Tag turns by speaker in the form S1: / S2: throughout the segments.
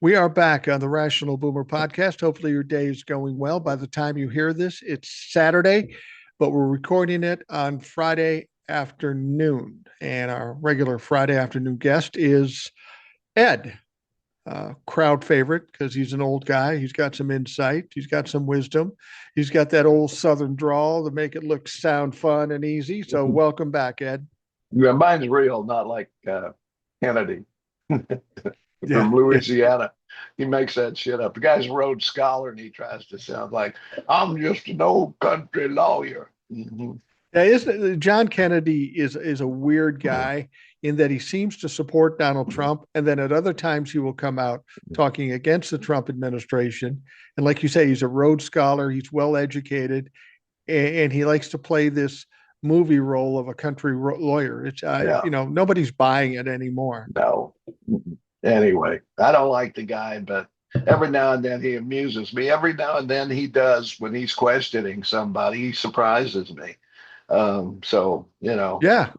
S1: We are back on the Rational Boomer podcast. Hopefully, your day is going well. By the time you hear this, it's Saturday, but we're recording it on Friday afternoon. And our regular Friday afternoon guest is Ed, crowd favorite because he's an old guy. He's got some insight, he's got some wisdom, he's got that old Southern drawl to make it look sound fun and easy. So, welcome back, Ed.
S2: Yeah, mine's real, not like Kennedy
S1: Yeah,
S2: from
S1: yeah.
S2: Louisiana. He makes that shit up. The guy's a Rhodes Scholar, and he tries to sound like I'm just an old country lawyer.
S1: Yeah, isn't John Kennedy is a weird guy in that he seems to support Donald Trump, and then at other times he will come out talking against the Trump administration. And like you say, he's a Rhodes Scholar, he's well educated, and he likes to play this movie role of a country lawyer. It's
S2: Yeah,
S1: nobody's buying it anymore.
S2: no. Anyway, I don't like the guy, but every now and then he amuses me. Every now and then he does when he's questioning somebody. He surprises me. So.
S1: Yeah.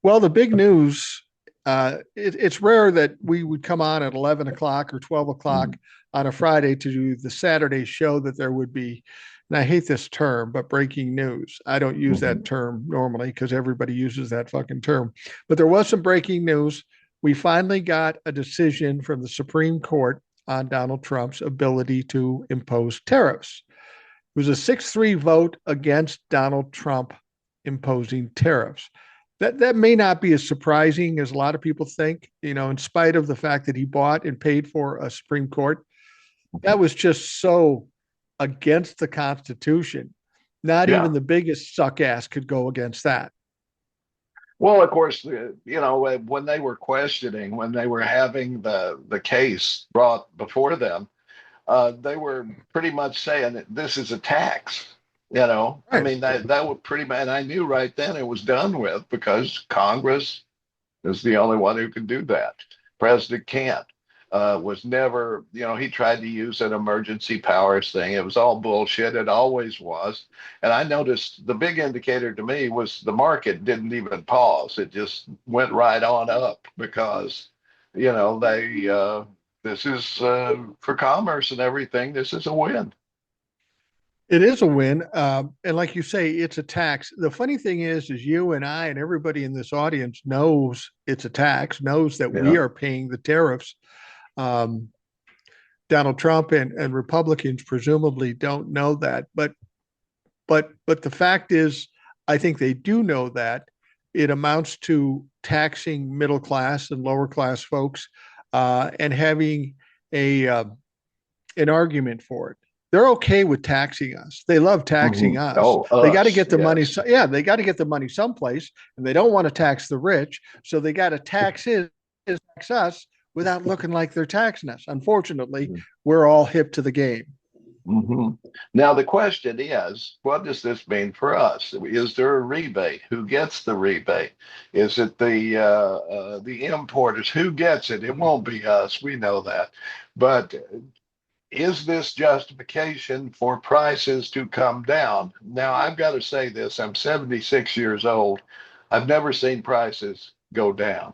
S1: Well, the big news, it's rare that we would come on at 11 o'clock or 12 o'clock on a Friday to do the Saturday show that there would be, and I hate this term, but breaking news. I don't use that
S2: Mhm.
S1: term normally because everybody uses that fucking term. But there was some breaking news. We finally got a decision from the Supreme Court on Donald Trump's ability to impose tariffs. It was a 6-3 vote against Donald Trump imposing tariffs. That may not be as surprising as a lot of people think, in spite of the fact that he bought and paid for a Supreme Court. That was just so against the Constitution. Not even
S2: Yeah.
S1: the biggest suck ass could go against that.
S2: Well, of course, when they were questioning, when they were having the case brought before them, they were pretty much saying that this is a tax. I
S1: Right.
S2: mean that would pretty much, and I knew right then it was done with because Congress is the only one who can do that. President can't. Was never, he tried to use an emergency powers thing. It was all bullshit. It always was. And I noticed the big indicator to me was the market didn't even pause. It just went right on up because, this is for commerce and everything. This is a win.
S1: It is a win. And like you say, it's a tax. The funny thing is you and I and everybody in this audience knows it's a tax, knows that we
S2: Yeah.
S1: are paying the tariffs. Um, Donald Trump and Republicans presumably don't know that, but the fact is, I think they do know that it amounts to taxing middle class and lower class folks, and having a an argument for it. They're okay with taxing us. They love taxing us.
S2: Oh,
S1: They got to
S2: us.
S1: get the money.
S2: Yes.
S1: Yeah, they got to get the money someplace, and they don't want to tax the rich, so they got to tax us without looking like they're taxing us. Unfortunately, we're all hip to the game.
S2: hmm Now, the question is, what does this mean for us? Is there a rebate? Who gets the rebate? Is it the importers? Who gets it? It won't be us. We know that. But is this justification for prices to come down? Now, I've got to say this. I'm 76 years old. I've never seen prices go down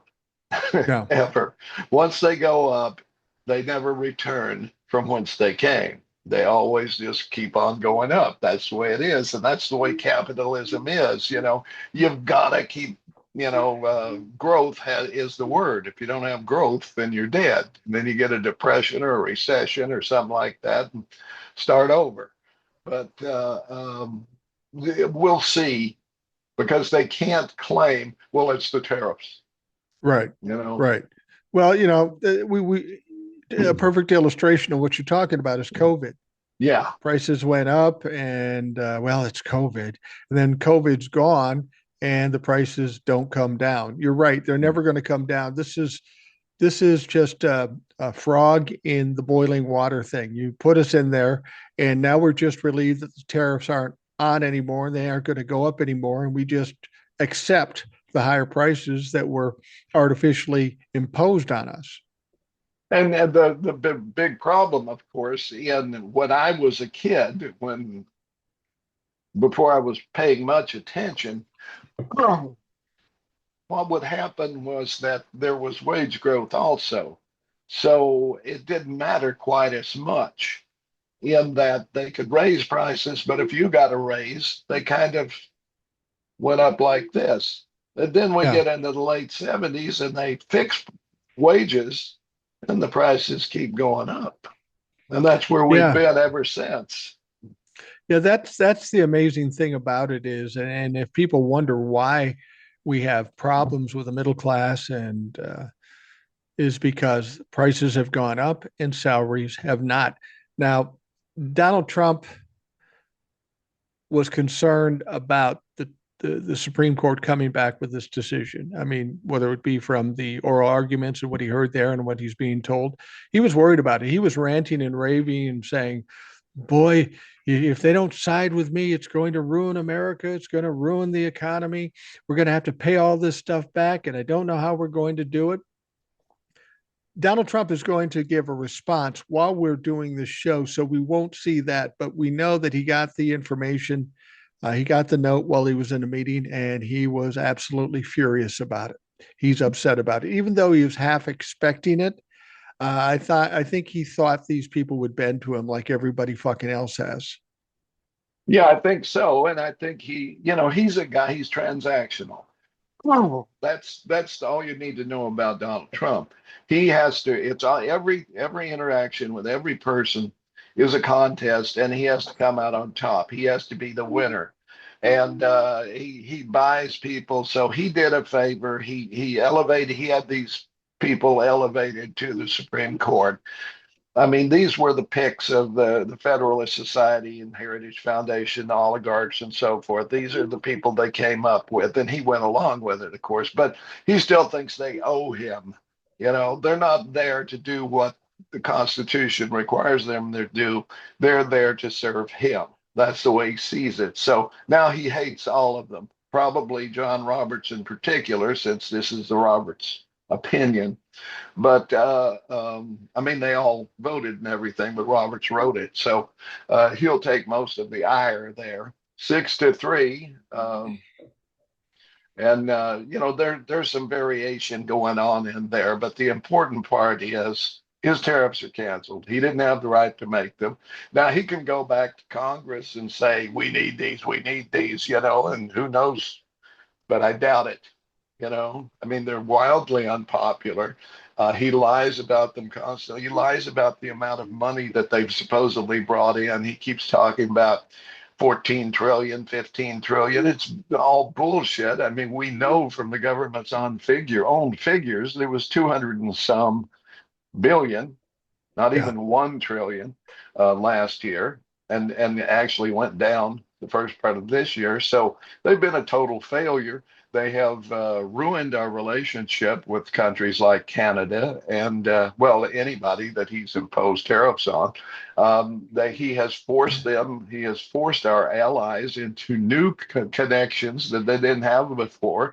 S1: Yeah.
S2: ever. Once they go up, they never return from whence they came. They always just keep on going up. That's the way it is. And that's the way capitalism is. You've got to keep, growth is the word. If you don't have growth, then you're dead. And then you get a depression or a recession or something like that and start over. But we'll see because they can't claim, well, it's the tariffs,
S1: Right.
S2: you know.
S1: Right. Well, we a perfect illustration of what you're talking about is COVID.
S2: Yeah.
S1: Prices went up, and well, it's COVID, and then COVID's gone, and the prices don't come down. You're right; they're never going to come down. This is just a frog in the boiling water thing. You put us in there, and now we're just relieved that the tariffs aren't on anymore, and they aren't going to go up anymore, and we just accept the higher prices that were artificially imposed on us.
S2: And the big problem, of course, in when I was a kid, when before I was paying much attention, what would happen was that there was wage growth also. So it didn't matter quite as much in that they could raise prices, but if you got a raise, they kind of went up like this. And then we
S1: Yeah.
S2: get into the late 70s and they fix wages and the prices keep going up. And that's where we've
S1: Yeah.
S2: been ever since.
S1: Yeah, that's the amazing thing about it is, and if people wonder why we have problems with the middle class, and is because prices have gone up and salaries have not. Now, Donald Trump was concerned about the Supreme Court coming back with this decision. I mean, whether it be from the oral arguments and what he heard there and what he's being told, he was worried about it. He was ranting and raving and saying, boy, if they don't side with me, it's going to ruin America. It's going to ruin the economy. We're going to have to pay all this stuff back, and I don't know how we're going to do it. Donald Trump is going to give a response while we're doing this show, so we won't see that, but we know that he got the information. He got the note while he was in a meeting, and he was absolutely furious about it. He's upset about it, even though he was half expecting it. I think he thought these people would bend to him like everybody fucking else has.
S2: Yeah, I think so. And I think he's a guy, he's transactional. Oh, that's all you need to know about Donald Trump. He has to, it's all, every interaction with every person is a contest, and he has to come out on top. He has to be the winner. And he buys people. So he did a favor. He had these people elevated to the Supreme Court. I mean, these were the picks of the Federalist Society and Heritage Foundation, oligarchs, and so forth. These are the people they came up with, and he went along with it, of course. But he still thinks they owe him. They're not there to do what the Constitution requires them to do. They're there to serve him. That's the way he sees it. So now he hates all of them. Probably John Roberts in particular, since this is the Roberts opinion. But I mean, they all voted and everything, but Roberts wrote it. So he'll take most of the ire there. 6-3. And there's some variation going on in there, but the important part is his tariffs are canceled. He didn't have the right to make them. Now he can go back to Congress and say, we need these, and who knows, but I doubt it. I mean, they're wildly unpopular. He lies about them constantly. He lies about the amount of money that they've supposedly brought in. He keeps talking about 14 trillion, 15 trillion. It's all bullshit. I mean, we know from the government's own figures, there was 200 and some billion, not
S1: Yeah.
S2: even 1 trillion last year, and actually went down the first part of this year. So they've been a total failure. They have ruined our relationship with countries like Canada and, well, anybody that he's imposed tariffs on. He has forced them, he has forced our allies into new connections that they didn't have before,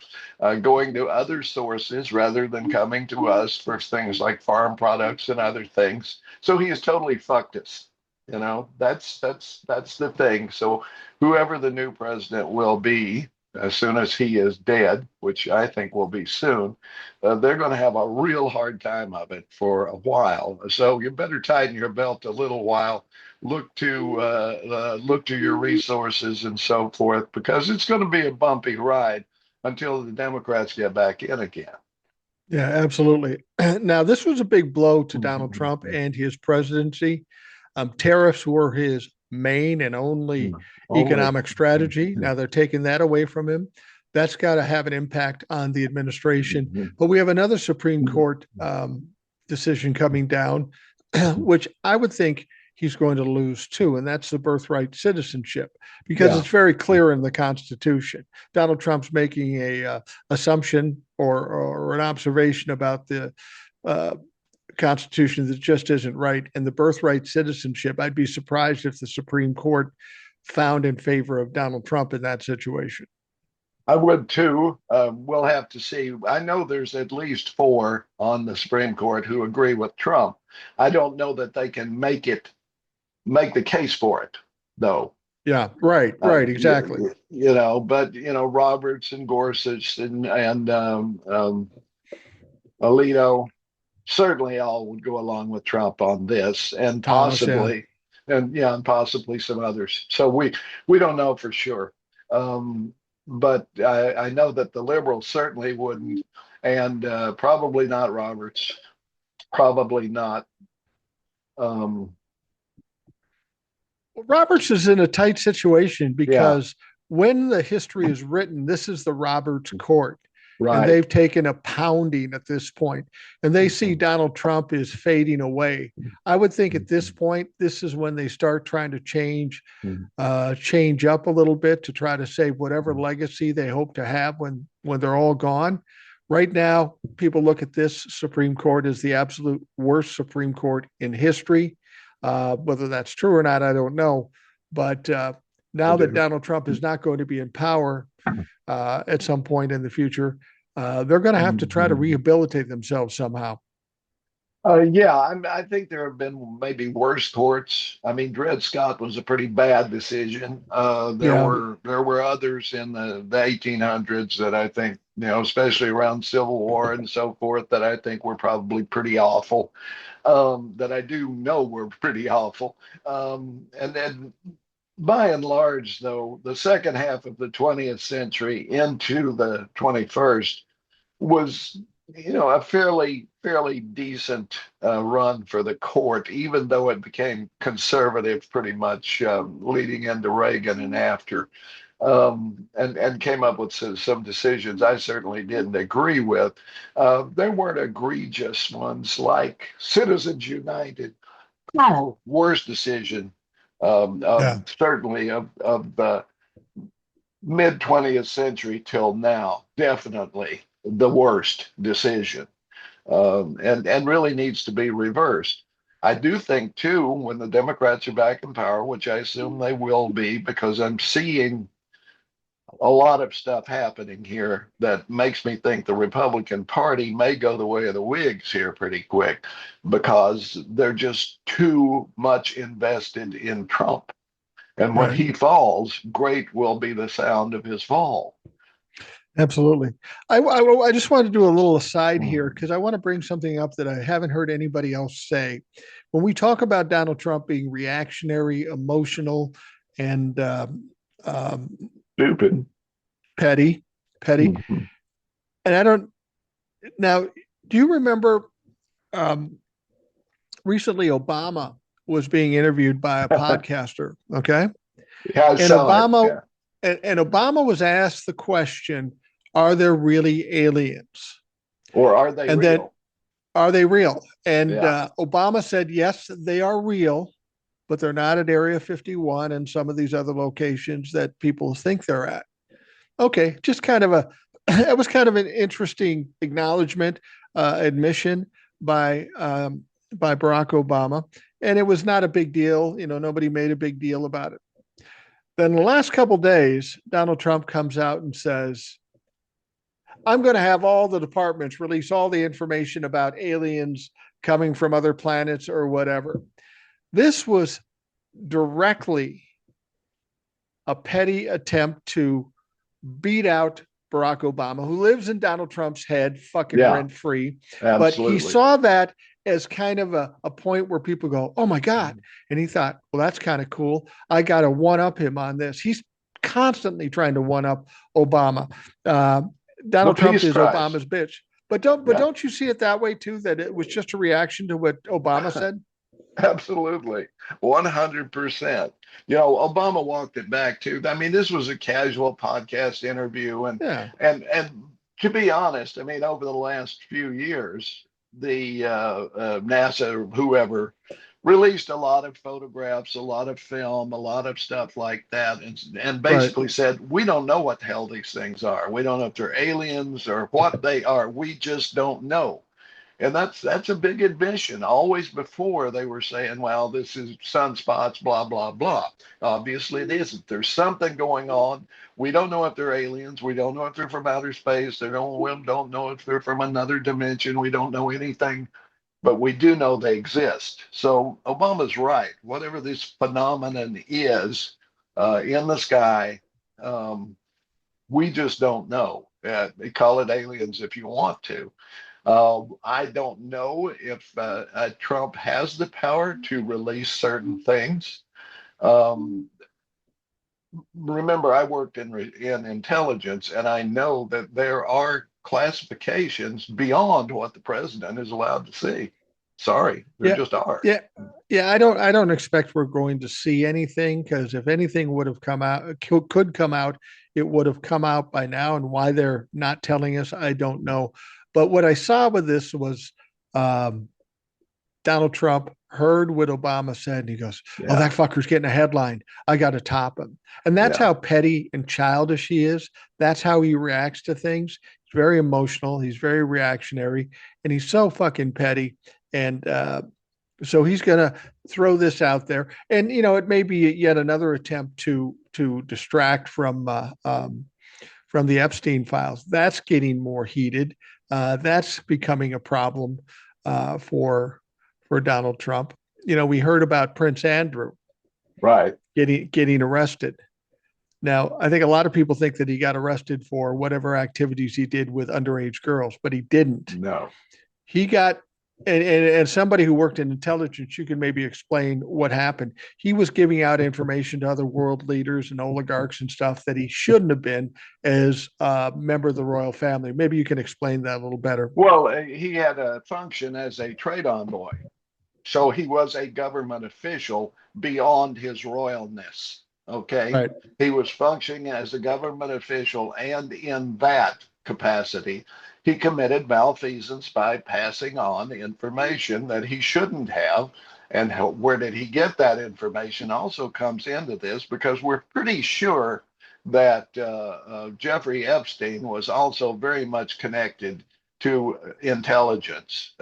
S2: going to other sources rather than coming to us for things like farm products and other things. So he has totally fucked us. That's the thing. So whoever the new president will be, as soon as he is dead, which I think will be soon, they're going to have a real hard time of it for a while. So you better tighten your belt a little while. Look to your resources and so forth, because it's going to be a bumpy ride until the Democrats get back in again.
S1: Yeah, absolutely. Now, this was a big blow to Donald Trump and his presidency. Tariffs were his main and only
S2: Only.
S1: economic strategy. Now they're taking that away from him. That's got to have an impact on the administration. But we have another Supreme Court decision coming down, which I would think he's going to lose too, and that's the birthright citizenship, because
S2: Yeah.
S1: it's very clear in the Constitution. Donald Trump's making a assumption or an observation about the uh, Constitution that just isn't right. And the birthright citizenship, I'd be surprised if the Supreme Court found in favor of Donald Trump in that situation.
S2: I would too. We'll have to see. I know there's at least 4 on the Supreme Court who agree with Trump. I don't know that they can make the case for it, though.
S1: Yeah, right, exactly.
S2: But Roberts and Gorsuch and Alito, certainly all would go along with Trump on this,
S1: Thomas, yeah.
S2: and possibly some others. So we don't know for sure. But I know that the liberals certainly wouldn't, and probably not Roberts, probably not. Um,
S1: Well, Roberts is in a tight situation
S2: yeah,
S1: because when the history is written, this is the Roberts court. And
S2: right.
S1: they've taken a pounding at this point, and they see Donald Trump is fading away. I would think at this point, this is when they start trying to change up a little bit to try to save whatever legacy they hope to have when they're all gone. Right now, people look at this Supreme Court as the absolute worst Supreme Court in history. Whether that's true or not, I don't know. But
S2: I
S1: now that
S2: do.
S1: Donald Trump is not going to be in power at some point in the future, they're going to have to try to rehabilitate themselves somehow.
S2: Yeah, I think there have been maybe worse courts. I mean, Dred Scott was a pretty bad decision.
S1: Yeah,
S2: There were others in the 1800s that I think, especially around Civil War and so forth, that I think were probably pretty awful. That I do know were pretty awful. And then by and large, though, the second half of the 20th century into the 21st was, a fairly decent run for the court, even though it became conservative pretty much leading into Reagan and after, and came up with some decisions I certainly didn't agree with. There weren't egregious ones like Citizens United, worst decision,
S1: yeah,
S2: certainly of the mid 20th century till now, definitely the worst decision, and really needs to be reversed. I do think too, when the Democrats are back in power, which I assume they will be, because I'm seeing a lot of stuff happening here that makes me think the Republican Party may go the way of the Whigs here pretty quick, because they're just too much invested in Trump. And when
S1: right.
S2: he falls, great will be the sound of his fall.
S1: Absolutely. I just want to do a little aside here
S2: Mm.
S1: because I want to bring something up that I haven't heard anybody else say. When we talk about Donald Trump being reactionary, emotional, and um,
S2: Stupid.
S1: petty, petty,
S2: Mhm.
S1: and I don't now. Do you remember um, recently Obama was being interviewed by a podcaster? Okay,
S2: Yeah, I
S1: and
S2: saw it.
S1: Obama
S2: Yeah.
S1: and Obama was asked the question, "Are there really aliens?"
S2: Or are they
S1: And then
S2: real?
S1: are they real? And
S2: Yeah.
S1: Obama said, yes, they are real, but they're not at Area 51 and some of these other locations that people think they're at. Okay, just kind of it was kind of an interesting acknowledgement, admission by Barack Obama. And it was not a big deal. Nobody made a big deal about it. Then the last couple of days, Donald Trump comes out and says, I'm going to have all the departments release all the information about aliens coming from other planets or whatever. This was directly a petty attempt to beat out Barack Obama, who lives in Donald Trump's head, fucking
S2: Yeah.
S1: rent free. But he
S2: Absolutely.
S1: saw that as kind of a point where people go, oh my God. And he thought, well, that's kind of cool. I got to one up him on this. He's constantly trying to one up Obama. Uh,
S2: The
S1: Donald Trump
S2: Peace
S1: is
S2: Prize.
S1: Obama's bitch. But
S2: Yeah.
S1: don't you see it that way too? That it was just a reaction to what Obama said.
S2: Absolutely. 100%. Obama walked it back too. I mean, this was a casual podcast interview, and
S1: Yeah,
S2: and to be honest, I mean, over the last few years, the NASA, whoever, released a lot of photographs, a lot of film, a lot of stuff like that, and
S1: right.
S2: basically said, we don't know what the hell these things are. We don't know if they're aliens or what they are. We just don't know. And that's a big admission. Always before they were saying, well, this is sunspots, blah, blah, blah. Obviously it isn't. There's something going on. We don't know if they're aliens. We don't know if they're from outer space. We don't know if they're from another dimension. We don't know anything, but we do know they exist. So Obama's right. Whatever this phenomenon is in the sky, um, we just don't know. Call it aliens if you want to. I don't know if Trump has the power to release certain things. Um, Remember, I worked in intelligence, and I know that there are classifications beyond what the president is allowed to see. Sorry, there
S1: Yeah,
S2: just are.
S1: yeah, yeah. I don't expect we're going to see anything, because if anything would have come out, could come out, it would have come out by now. And why they're not telling us, I don't know. But what I saw with this was, um, Donald Trump heard what Obama said, and he goes, "Oh,
S2: Yeah,
S1: that fucker's getting a headline. I got to top him." And that's
S2: yeah.
S1: how petty and childish he is. That's how he reacts to things. He's very emotional. He's very reactionary, and he's so fucking petty. And so he's going to throw this out there, and it may be yet another attempt to distract from the Epstein files. That's getting more heated. That's becoming a problem for Donald Trump. We heard about Prince Andrew
S2: Right.
S1: getting arrested. Now, I think a lot of people think that he got arrested for whatever activities he did with underage girls, but he didn't.
S2: No.
S1: He got, and somebody who worked in intelligence, you can maybe explain what happened. He was giving out information to other world leaders and oligarchs and stuff that he shouldn't have been, as a member of the royal family. Maybe you can explain that a little better.
S2: Well, he had a function as a trade envoy. So he was a government official beyond his royalness. Okay.
S1: Right.
S2: He was functioning as a government official, and in that capacity, he committed malfeasance by passing on information that he shouldn't have. And where did he get that information also comes into this, because we're pretty sure that Jeffrey Epstein was also very much connected to intelligence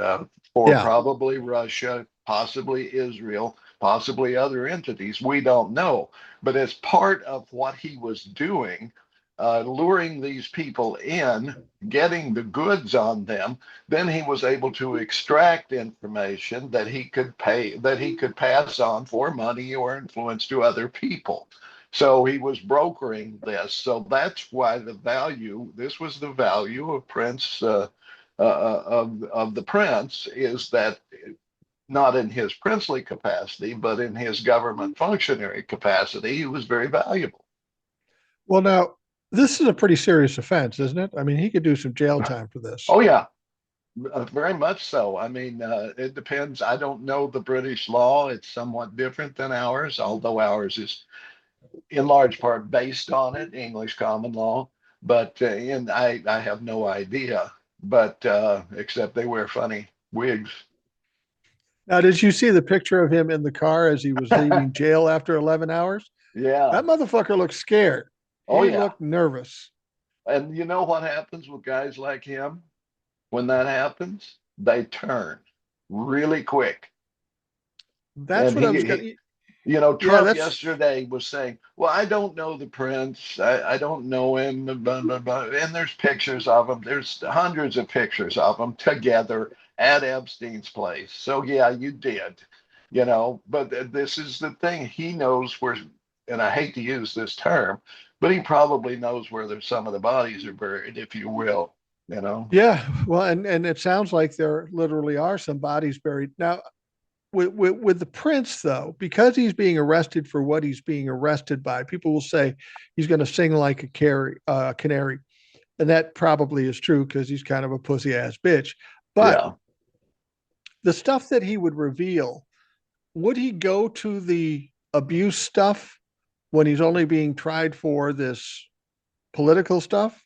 S2: for
S1: Yeah.
S2: probably Russia, possibly Israel, possibly other entities. We don't know. But as part of what he was doing, luring these people in, getting the goods on them, then he was able to extract information that he could pay, that he could pass on for money or influence to other people. So he was brokering this. So that's why this was the value of Prince, of the prince, is that not in his princely capacity, but in his government functionary capacity, he was very valuable.
S1: Well, now, this is a pretty serious offense, isn't it? I mean, he could do some jail time for this.
S2: Oh yeah, very much so. I mean, it depends. I don't know the British law. It's somewhat different than ours, although ours is in large part based on it, English common law. But I have no idea. But except they wear funny wigs.
S1: Now, did you see the picture of him in the car as he was leaving jail after 11 hours?
S2: Yeah.
S1: That motherfucker looked scared.
S2: Oh
S1: He
S2: yeah.
S1: looked nervous.
S2: And you know what happens with guys like him? When that happens, they turn really quick.
S1: That's
S2: And
S1: what I was going to. Yeah,
S2: Trump
S1: that's
S2: yesterday was saying, "Well, I don't know the prince. I don't know him." Blah, blah, blah. And there's pictures of him. There's hundreds of pictures of them together at Epstein's place. So yeah, you did, But this is the thing. He knows where, and I hate to use this term, but he probably knows where there's some of the bodies are buried, if you will. You know.
S1: Yeah. Well, and it sounds like there literally are some bodies buried now. With the prince, though, because he's being arrested for what he's being arrested by, people will say he's going to sing like canary, and that probably is true because he's kind of a pussy ass bitch. But
S2: Yeah.
S1: the stuff that he would reveal, would he go to the abuse stuff when he's only being tried for this political stuff?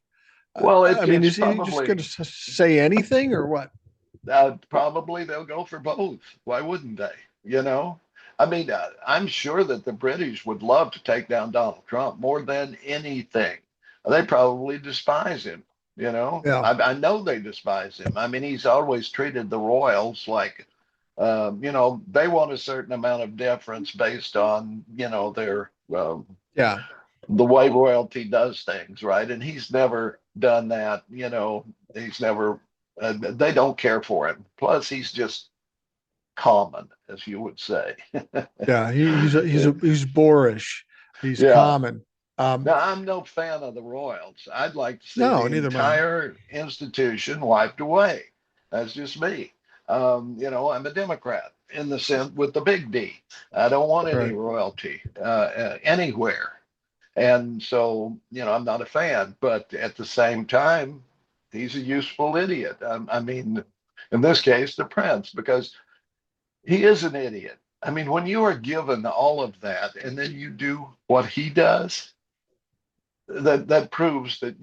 S2: Well,
S1: I mean,
S2: it's
S1: is he just going
S2: probably
S1: to say anything or what?
S2: probably they'll go for both. Why wouldn't they? You know, I mean, I'm sure that the British would love to take down Donald Trump more than anything. They probably despise him.
S1: Yeah,
S2: I know they despise him. I mean, he's always treated the royals like, they want a certain amount of deference based on, their
S1: yeah,
S2: the way royalty does things, right? And he's never done that. He's never. They don't care for him. Plus, he's just common, as you would say.
S1: yeah. He's boorish. He's
S2: Yeah.
S1: common.
S2: Now, I'm no fan of the royals. I'd like to see
S1: No,
S2: the
S1: neither am I.
S2: entire institution wiped away. That's just me. I'm a Democrat in the sense with the big D. I don't want any
S1: Right.
S2: royalty anywhere. And so, I'm not a fan, but at the same time, he's a useful idiot. I mean, in this case, the prince, because he is an idiot. I mean, when you are given all of that and then you do what he does, that proves that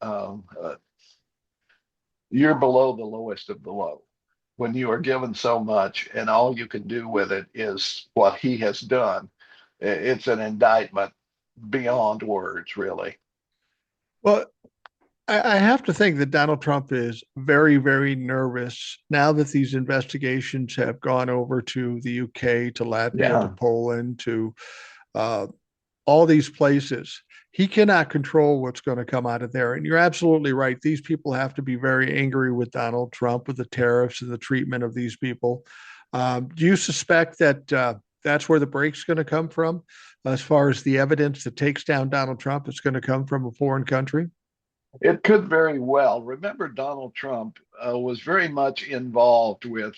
S2: um, uh, you're below the lowest of the low. When you are given so much and all you can do with it is what he has done, it's an indictment beyond words, really.
S1: Well, I have to think that Donald Trump is very, very nervous now that these investigations have gone over to the UK, to Latvia, to
S2: Yeah.
S1: Poland, to uh, all these places. He cannot control what's going to come out of there. And you're absolutely right. These people have to be very angry with Donald Trump, with the tariffs and the treatment of these people. Do you suspect that that's where the break's going to come from, as far as the evidence that takes down Donald Trump? It's going to come from a foreign country.
S2: It could very well. Remember, Donald Trump was very much involved with,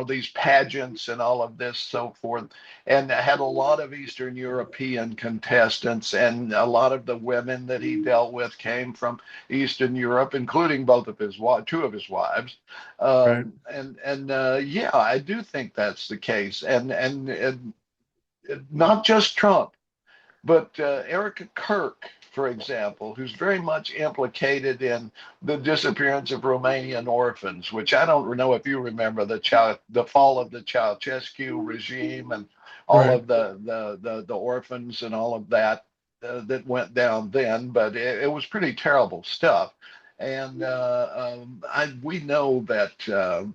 S2: these pageants and all of this, so forth, and had a lot of Eastern European contestants, and a lot of the women that he dealt with came from Eastern Europe, including two of his wives.
S1: Right.
S2: Yeah, I do think that's the case, and not just Trump. But Erica Kirk, for example, who's very much implicated in the disappearance of Romanian orphans, which I don't know if you remember the fall of the Ceausescu regime and all
S1: Right.
S2: of the orphans and all of that that went down then, but it was pretty terrible stuff. And we know that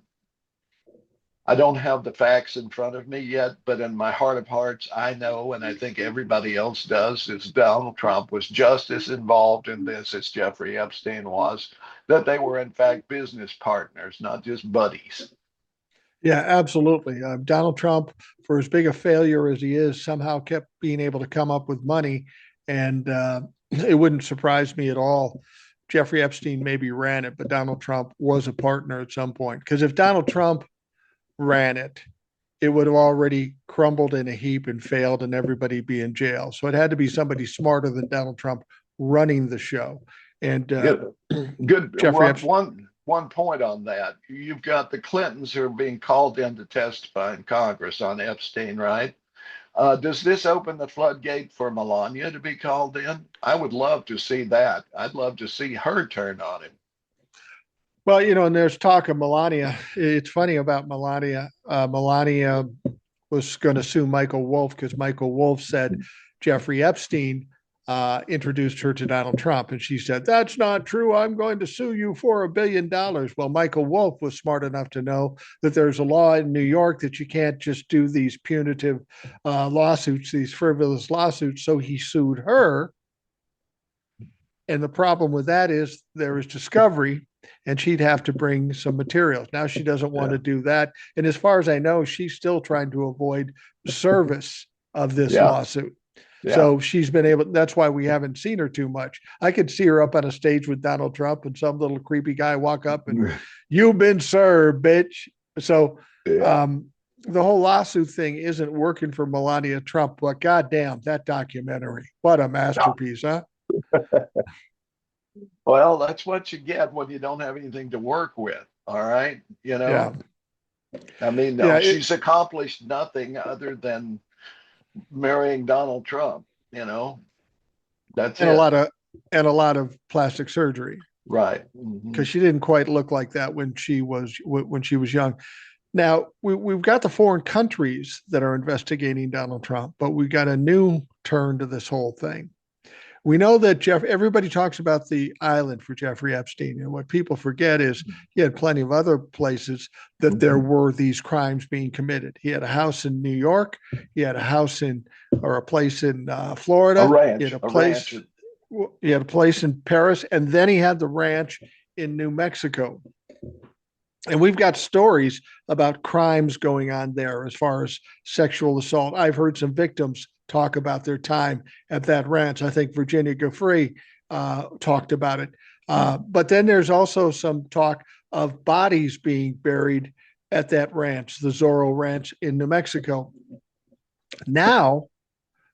S2: I don't have the facts in front of me yet, but in my heart of hearts, I know, and I think everybody else does, is Donald Trump was just as involved in this as Jeffrey Epstein was, that they were, in fact, business partners, not just buddies.
S1: Yeah, absolutely. Donald Trump, for as big a failure as he is, somehow kept being able to come up with money. And it wouldn't surprise me at all. Jeffrey Epstein maybe ran it, but Donald Trump was a partner at some point. Because if Donald Trump ran it, it would have already crumbled in a heap and failed, and everybody be in jail. So it had to be somebody smarter than Donald Trump running the show. And
S2: Good, good.
S1: Jeffrey
S2: One,
S1: Epstein.
S2: one, one point on that. You've got the Clintons who are being called in to testify in Congress on Epstein, right? Does this open the floodgate for Melania to be called in? I would love to see that. I'd love to see her turn on him.
S1: Well, and there's talk of Melania. It's funny about Melania. Melania was going to sue Michael Wolff because Michael Wolff said Jeffrey Epstein introduced her to Donald Trump. And she said, "That's not true. I'm going to sue you for $1 billion." Well, Michael Wolff was smart enough to know that there's a law in New York that you can't just do these punitive lawsuits, these frivolous lawsuits. So he sued her. And the problem with that is there is discovery, and she'd have to bring some materials. Now she doesn't want
S2: Yeah.
S1: to do that. And as far as I know, she's still trying to avoid service of this
S2: Yeah.
S1: lawsuit.
S2: Yeah.
S1: So she's been able, that's why we haven't seen her too much. I could see her up on a stage with Donald Trump and some little creepy guy walk up and, "You've been served, bitch." So
S2: Yeah.
S1: um, the whole lawsuit thing isn't working for Melania Trump, but goddamn, that documentary, what a masterpiece, huh?
S2: Well, that's what you get when you don't have anything to work with. All right.
S1: Yeah.
S2: I mean,
S1: Yeah.
S2: no, she's accomplished nothing other than marrying Donald Trump. You know, that's
S1: and a
S2: it.
S1: lot of and a lot of plastic surgery
S2: Right. Hmm.
S1: because she didn't quite look like that when she was young. Now we've got the foreign countries that are investigating Donald Trump, but we got a new turn to this whole thing. We know that everybody talks about the island for Jeffrey Epstein. And what people forget is he had plenty of other places that there were these crimes being committed. He had a house in New York. He had a house or a place in
S2: A
S1: Florida. He had
S2: ranch,
S1: a
S2: a
S1: place,
S2: ranch.
S1: he had a place in Paris. And then he had the ranch in New Mexico. And we've got stories about crimes going on there as far as sexual assault. I've heard some victims talk about their time at that ranch. I think Virginia Giuffre talked about it. But then there's also some talk of bodies being buried at that ranch, the Zorro Ranch in New Mexico. Now,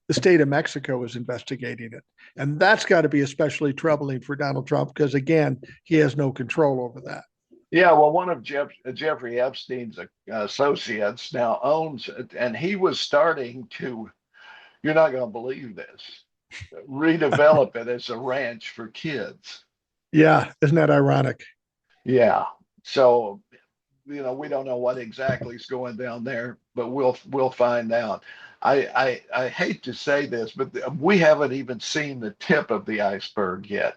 S1: the state of Mexico is investigating it. And that's got to be especially troubling for Donald Trump because, again, he has no control over that.
S2: Yeah, well, one of Jeffrey Epstein's associates now owns it, and he was starting to, you're not going to believe this, redevelop it as a ranch for kids.
S1: Yeah, isn't that ironic?
S2: Yeah. So, we don't know what exactly is going down there, but we'll find out. I hate to say this, but we haven't even seen the tip of the iceberg yet.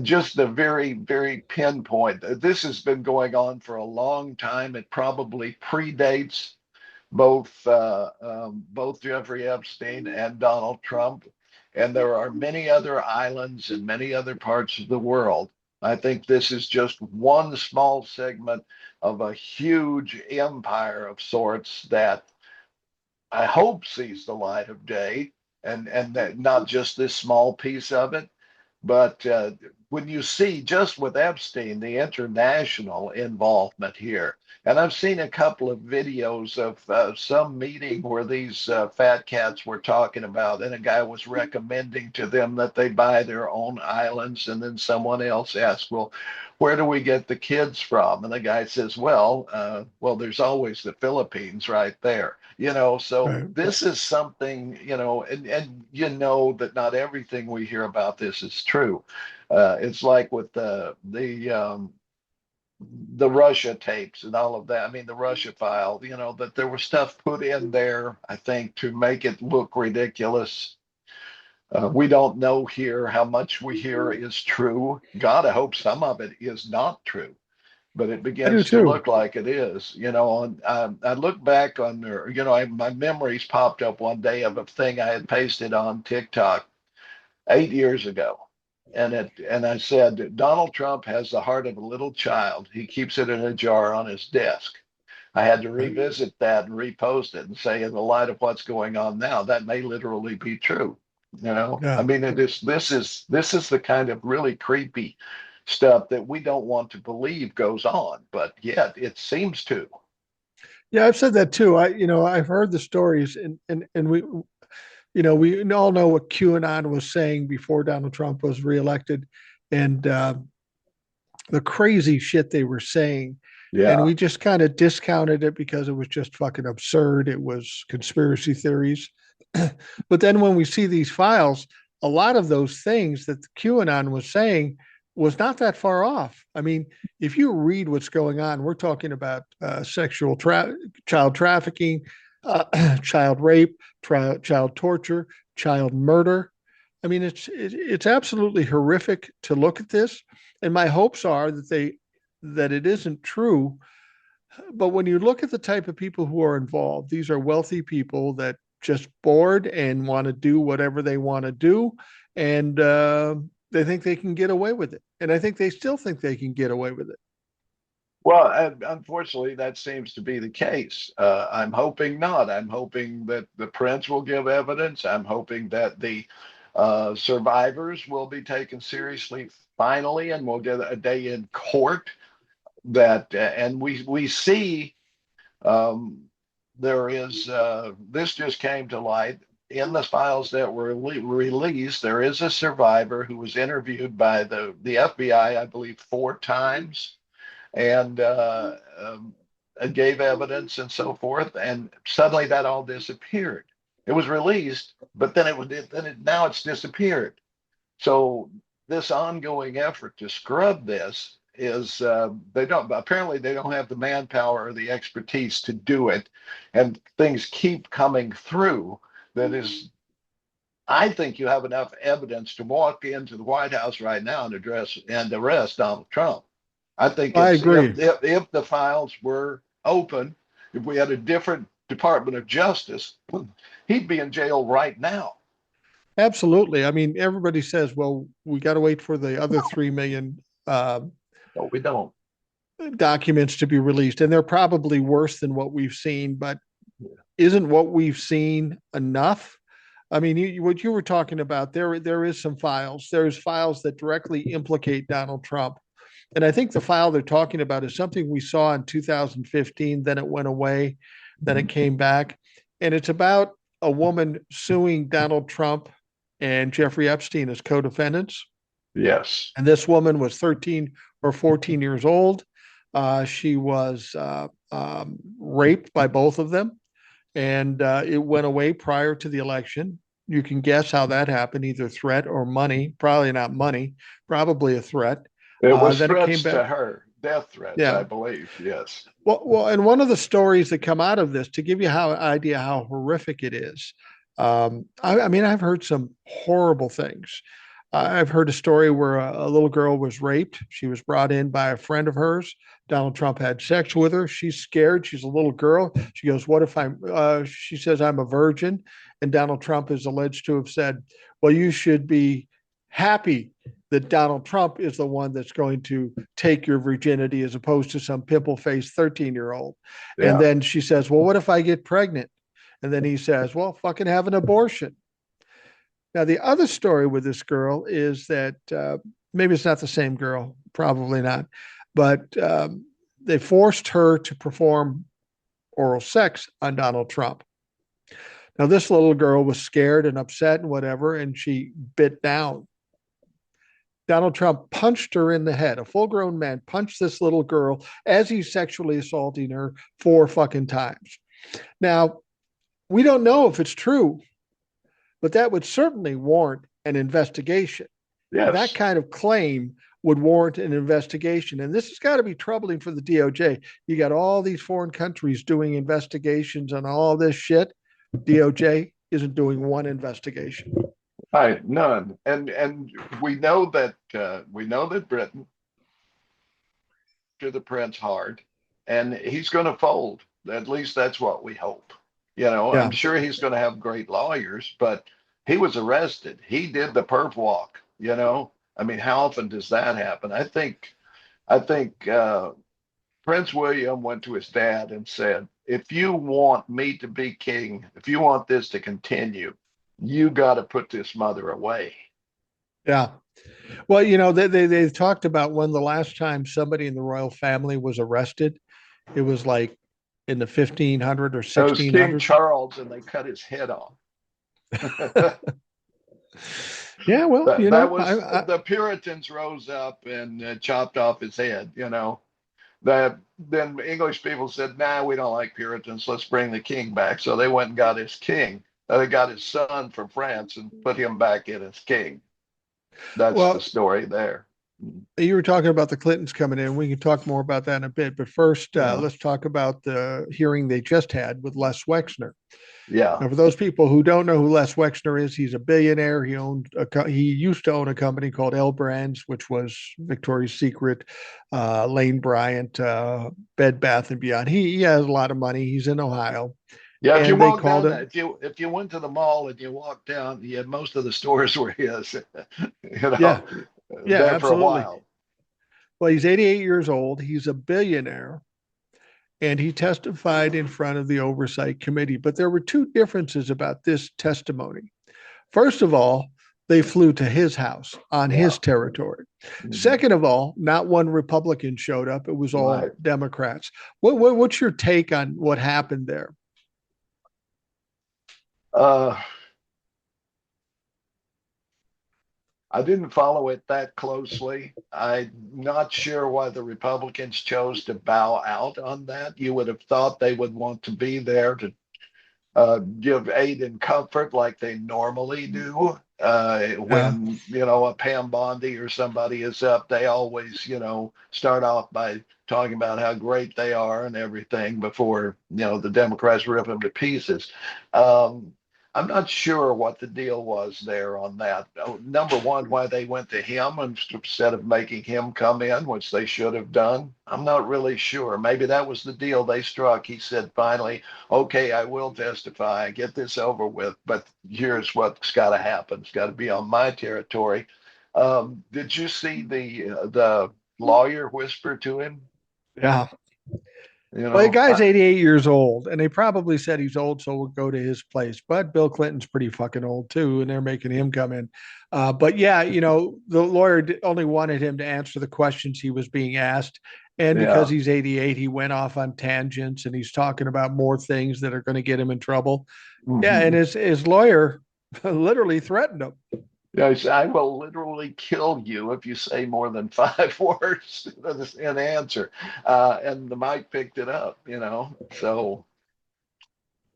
S2: Just the very, very pinpoint. This has been going on for a long time. It probably predates both Jeffrey Epstein and Donald Trump. And there are many other islands in many other parts of the world. I think this is just one small segment of a huge empire of sorts that I hope sees the light of day, and that not just this small piece of it, but when you see just with Epstein, the international involvement here, and I've seen a couple of videos of some meeting where these fat cats were talking about, and a guy was recommending to them that they buy their own islands, and then someone else asked, "Well, where do we get the kids from?" And the guy says, "Well, there's always the Philippines right there." So
S1: Right.
S2: this is something, and that not everything we hear about this is true. It's like with the Russia tapes and all of that. I mean, the Russia file, that there was stuff put in there, I think, to make it look ridiculous. We don't know here how much we hear is true. God, I hope some of it is not true, but it
S1: I do
S2: begins to
S1: too.
S2: look like it is. I look back on there, my memories popped up one day of a thing I had pasted on TikTok 8 years ago. And I said, Donald Trump has the heart of a little child. He keeps it in a jar on his desk. I had to revisit that and repost it and say, in the light of what's going on now, that may literally be true. I
S1: Yeah.
S2: mean, this is the kind of really creepy stuff that we don't want to believe goes on, but yet it seems to.
S1: Yeah, I've said that too. I've heard the stories and we all know what QAnon was saying before Donald Trump was reelected and the crazy shit they were saying. And
S2: Yeah.
S1: we just kind of discounted it because it was just fucking absurd. It was conspiracy theories. But then when we see these files, a lot of those things that QAnon was saying was not that far off. I mean, if you read what's going on, we're talking about child trafficking, child rape, child torture, child murder. I mean, it's absolutely horrific to look at this, and my hopes are that it isn't true. But when you look at the type of people who are involved, these are wealthy people that just bored and want to do whatever they want to do, and they think they can get away with it. And I think they still think they can get away with it.
S2: Well, unfortunately, that seems to be the case. I'm hoping not. I'm hoping that the prince will give evidence. I'm hoping that the survivors will be taken seriously finally, and we'll get a day in court. And we see um, there is this just came to light in the files that were released. There is a survivor who was interviewed by the FBI, I believe, 4 times and gave evidence and so forth. And suddenly that all disappeared. It was released, but now it's disappeared. So this ongoing effort to scrub this is they don't have the manpower or the expertise to do it, and things keep coming through. That is, I think you have enough evidence to walk into the White House right now and arrest Donald Trump. I think
S1: I
S2: it's
S1: agree.
S2: if the files were open, if we had a different Department of Justice, he'd be in jail right now.
S1: Absolutely. I mean, everybody says, well, we got to wait for the other 3 million
S2: No, we don't.
S1: documents to be released. And they're probably worse than what we've seen, but isn't what we've seen enough? I mean, what you were talking about, there is some files. There's files that directly implicate Donald Trump. And I think the file they're talking about is something we saw in 2015, then it went away, then it came back. And it's about a woman suing Donald Trump and Jeffrey Epstein as co-defendants.
S2: Yes.
S1: And this woman was 13 or 14 years old. She was raped by both of them, and it went away prior to the election. You can guess how that happened, either threat or money. Probably not money, probably a threat.
S2: It was
S1: Then it came
S2: threats
S1: back.
S2: to her, death threats, I
S1: Yeah.
S2: believe. Yes.
S1: And one of the stories that come out of this, to give you how idea how horrific it is, I mean, I've heard some horrible things. I've heard a story where a little girl was raped. She was brought in by a friend of hers. Donald Trump had sex with her. She's scared. She's a little girl. She goes, "What if I'm?" She says, "I'm a virgin," and Donald Trump is alleged to have said, "Well, you should be happy that Donald Trump is the one that's going to take your virginity as opposed to some pimple faced 13-year-old." And
S2: Yeah.
S1: then she says, "Well, what if I get pregnant?" And then he says, "Well, fucking have an abortion." Now, the other story with this girl is that maybe it's not the same girl, probably not, but they forced her to perform oral sex on Donald Trump. Now, this little girl was scared and upset and whatever, and she bit down. Donald Trump punched her in the head. A full grown man punched this little girl as he's sexually assaulting her 4 fucking times. Now, we don't know if it's true, but that would certainly warrant an investigation. That
S2: Yes.
S1: kind of claim would warrant an investigation. And this has got to be troubling for the DOJ. You got all these foreign countries doing investigations on all this shit. DOJ isn't doing one investigation.
S2: Right. None. And we know that Britain to the prince hard, and he's going to fold. At least that's what we hope. You know, I'm
S1: Yeah.
S2: sure he's going to have great lawyers, but he was arrested. He did the perp walk. You know, I mean, how often does that happen? I think Prince William went to his dad and said, "If you want me to be king, if you want this to continue, you got to put this mother away."
S1: Yeah. Well, you know, they talked about when the last time somebody in the royal family was arrested. It was like in the 1500 or
S2: It was King
S1: 1600s.
S2: Charles, and they cut his head off.
S1: Yeah, well,
S2: that
S1: you
S2: that
S1: know,
S2: was the Puritans rose up and chopped off his head. You know that then English people said, "Nah, we don't like Puritans. Let's bring the king back." So they went and got his king. They got his son from France and put him back in as king. That's the
S1: well,
S2: story there.
S1: you were talking about the Clintons coming in. We can talk more about that in a bit. But first,
S2: Yeah,
S1: let's talk about the hearing they just had with Les Wexner.
S2: yeah,
S1: Now, for those people who don't know who Les Wexner is, he's a billionaire. He used to own a company called L Brands, which was Victoria's Secret, Lane Bryant, Bed Bath and Beyond. He has a lot of money. He's in Ohio,
S2: yeah. If you
S1: and they
S2: walk
S1: called
S2: down that,
S1: him.
S2: if you went to the mall and you walked down, yeah, most of the stores were his. You
S1: Yeah,
S2: know,
S1: yeah,
S2: there for a
S1: absolutely.
S2: while.
S1: Well, he's 88 years old. He's a billionaire, and he testified in front of the oversight committee. But there were two differences about this testimony. First of all, they flew to his house on
S2: Yeah.
S1: his territory.
S2: Mhm.
S1: Second of all, not one Republican showed up. It was all
S2: Right.
S1: Democrats. What's your take on what happened there?
S2: Uh, I didn't follow it that closely. I'm not sure why the Republicans chose to bow out on that. You would have thought they would want to be there to give aid and comfort like they normally do.
S1: Yeah,
S2: When, a Pam Bondi or somebody is up, they always, start off by talking about how great they are and everything before, the Democrats rip them to pieces. Um, I'm not sure what the deal was there on that. Number one, why they went to him instead of making him come in, which they should have done. I'm not really sure. Maybe that was the deal they struck. He said, finally, okay, I will testify, get this over with, but here's what's got to happen. It's got to be on my territory. Did you see the lawyer whisper to him?
S1: yeah.
S2: You
S1: Well, the
S2: know,
S1: guy's 88 years old, and they probably said he's old, so we'll go to his place. But Bill Clinton's pretty fucking old too, and they're making him come in. But yeah, the lawyer only wanted him to answer the questions he was being asked. And because
S2: yeah.
S1: he's 88, he went off on tangents and he's talking about more things that are going to get him in trouble. Yeah, and
S2: Mhm.
S1: his lawyer literally threatened him.
S2: Yes, I will literally kill you if you say more than 5 words in answer. And the mic picked it up, you know. So,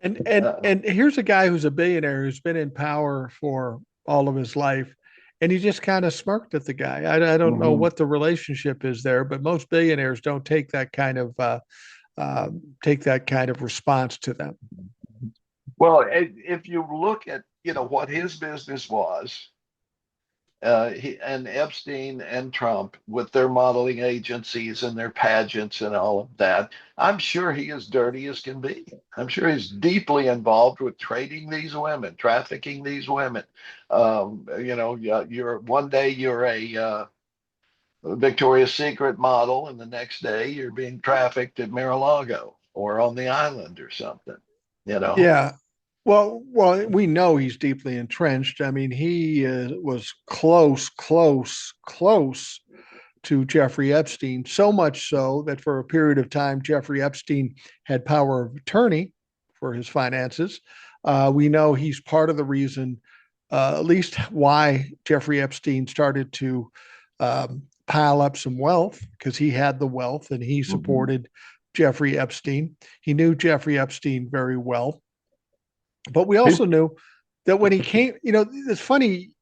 S1: And and
S2: uh,
S1: and here's a guy who's a billionaire who's been in power for all of his life, and he just kind of smirked at the guy. I don't know
S2: mhm.
S1: what the relationship is there, but most billionaires don't take that kind of response to them.
S2: Well, if you look at, what his business was, and Epstein and Trump with their modeling agencies and their pageants and all of that, I'm sure he is dirty as can be. I'm sure he's deeply involved with trading these women, trafficking those women. You're one day you're a Victoria's Secret model, and the next day you're being trafficked at Mar-a-Lago or on the island or something. You know.
S1: Yeah. Well, we know he's deeply entrenched. I mean, he was close to Jeffrey Epstein, so much so that for a period of time, Jeffrey Epstein had power of attorney for his finances. We know he's part of the reason, at least why Jeffrey Epstein started to pile up some wealth because he had the wealth and he
S2: Mhm.
S1: supported Jeffrey Epstein. He knew Jeffrey Epstein very well. But we also knew that when he came, it's funny,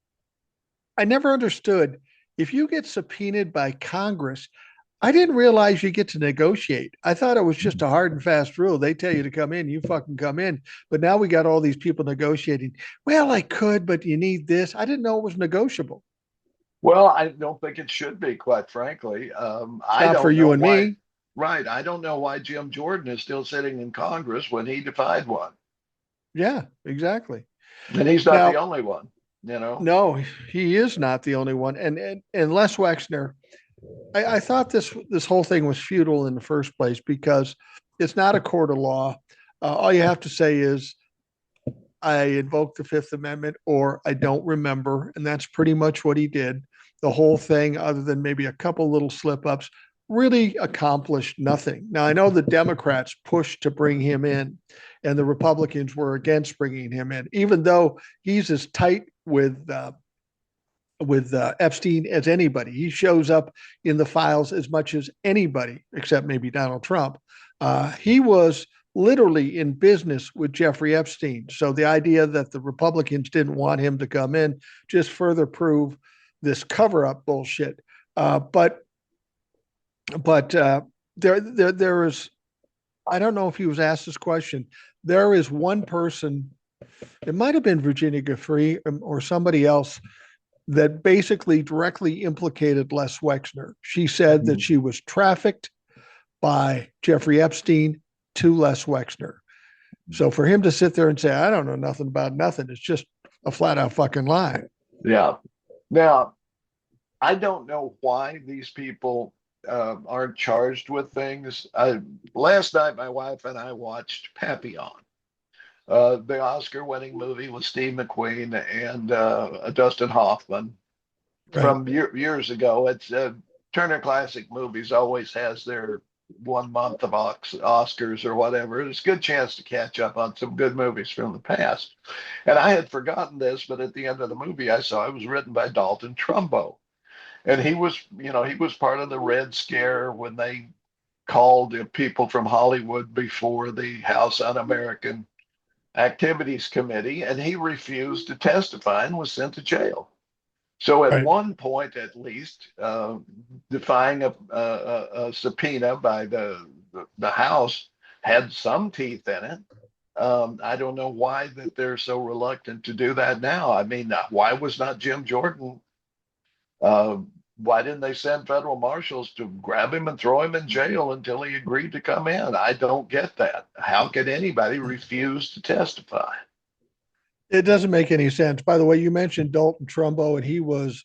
S1: I never understood if you get subpoenaed by Congress, I didn't realize you get to negotiate. I thought it was just a hard and fast rule. They tell you to come in, you fucking come in. But now we got all these people negotiating. Well, I could, but you need this. I didn't know it was negotiable.
S2: Well, I don't think it should be, quite frankly.
S1: It's
S2: I
S1: not for
S2: don't
S1: you
S2: know
S1: and
S2: why.
S1: me.
S2: Right. I don't know why Jim Jordan is still sitting in Congress when he defied one.
S1: Yeah, exactly.
S2: And he's not the
S1: Now,
S2: only one, you know?
S1: no, he is not the only one. And Les Wexner, I thought this whole thing was futile in the first place because it's not a court of law. All you have to say is I invoke the Fifth Amendment or I don't remember, and that's pretty much what he did. The whole thing, other than maybe a couple little slip ups, really accomplished nothing. Now I know the Democrats pushed to bring him in, and the Republicans were against bringing him in, even though he's as tight with Epstein as anybody. He shows up in the files as much as anybody, except maybe Donald Trump. He was literally in business with Jeffrey Epstein. So the idea that the Republicans didn't want him to come in just further prove this cover up bullshit. But there is. I don't know if he was asked this question. There is one person. It might have been Virginia Giuffre or somebody else that basically directly implicated Les Wexner. She said that
S2: Mhm.
S1: she was trafficked by Jeffrey Epstein to Les Wexner. So for him to sit there and say, I don't know nothing about nothing, it's just a flat out fucking lie.
S2: Yeah. Now, I don't know why these people aren't charged with things. Last night, my wife and I watched Papillon, the Oscar-winning movie with Steve McQueen and Dustin Hoffman
S1: Right.
S2: from years ago. It's Turner Classic Movies always has their 1 month of Oscars or whatever. It's a good chance to catch up on some good movies from the past. And I had forgotten this, but at the end of the movie, I saw it was written by Dalton Trumbo. And he was part of the Red Scare when they called people from Hollywood before the House Un-American Activities Committee, and he refused to testify and was sent to jail. So at
S1: Right.
S2: one point, at least, defying a subpoena by the House had some teeth in it. I don't know why that they're so reluctant to do that now. I mean, why was not Jim Jordan? Uh, why didn't they send federal marshals to grab him and throw him in jail until he agreed to come in? I don't get that. How could anybody refuse to testify?
S1: It doesn't make any sense. By the way, you mentioned Dalton Trumbo, and he was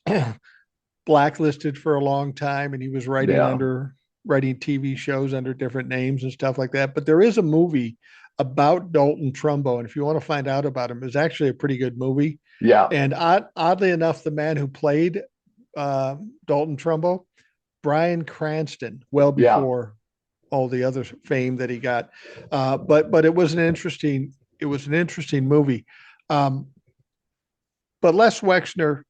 S1: blacklisted for a long time, and he was writing
S2: Yeah.
S1: under writing TV shows under different names and stuff like that. But there is a movie about Dalton Trumbo, and if you want to find out about him, it's actually a pretty good movie.
S2: Yeah,
S1: And oddly enough, the man who played Dalton Trumbo, Bryan Cranston, well
S2: yeah.
S1: before all the other fame that he got. But it was an interesting movie. Um, but Les Wexner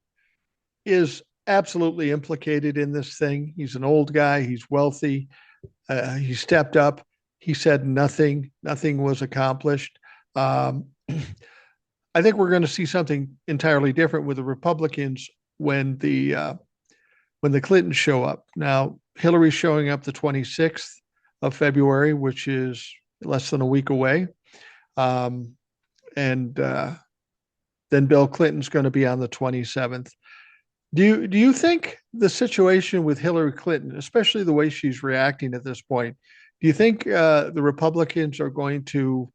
S1: is absolutely implicated in this thing. He's an old guy. He's wealthy. He stepped up. He said nothing was accomplished. Um, I think we're going to see something entirely different with the Republicans when the Clintons show up. Now, Hillary's showing up the 26th of February, which is less than a week away. And then Bill Clinton's going to be on the 27th. Do you think the situation with Hillary Clinton, especially the way she's reacting at this point, do you think the Republicans are going to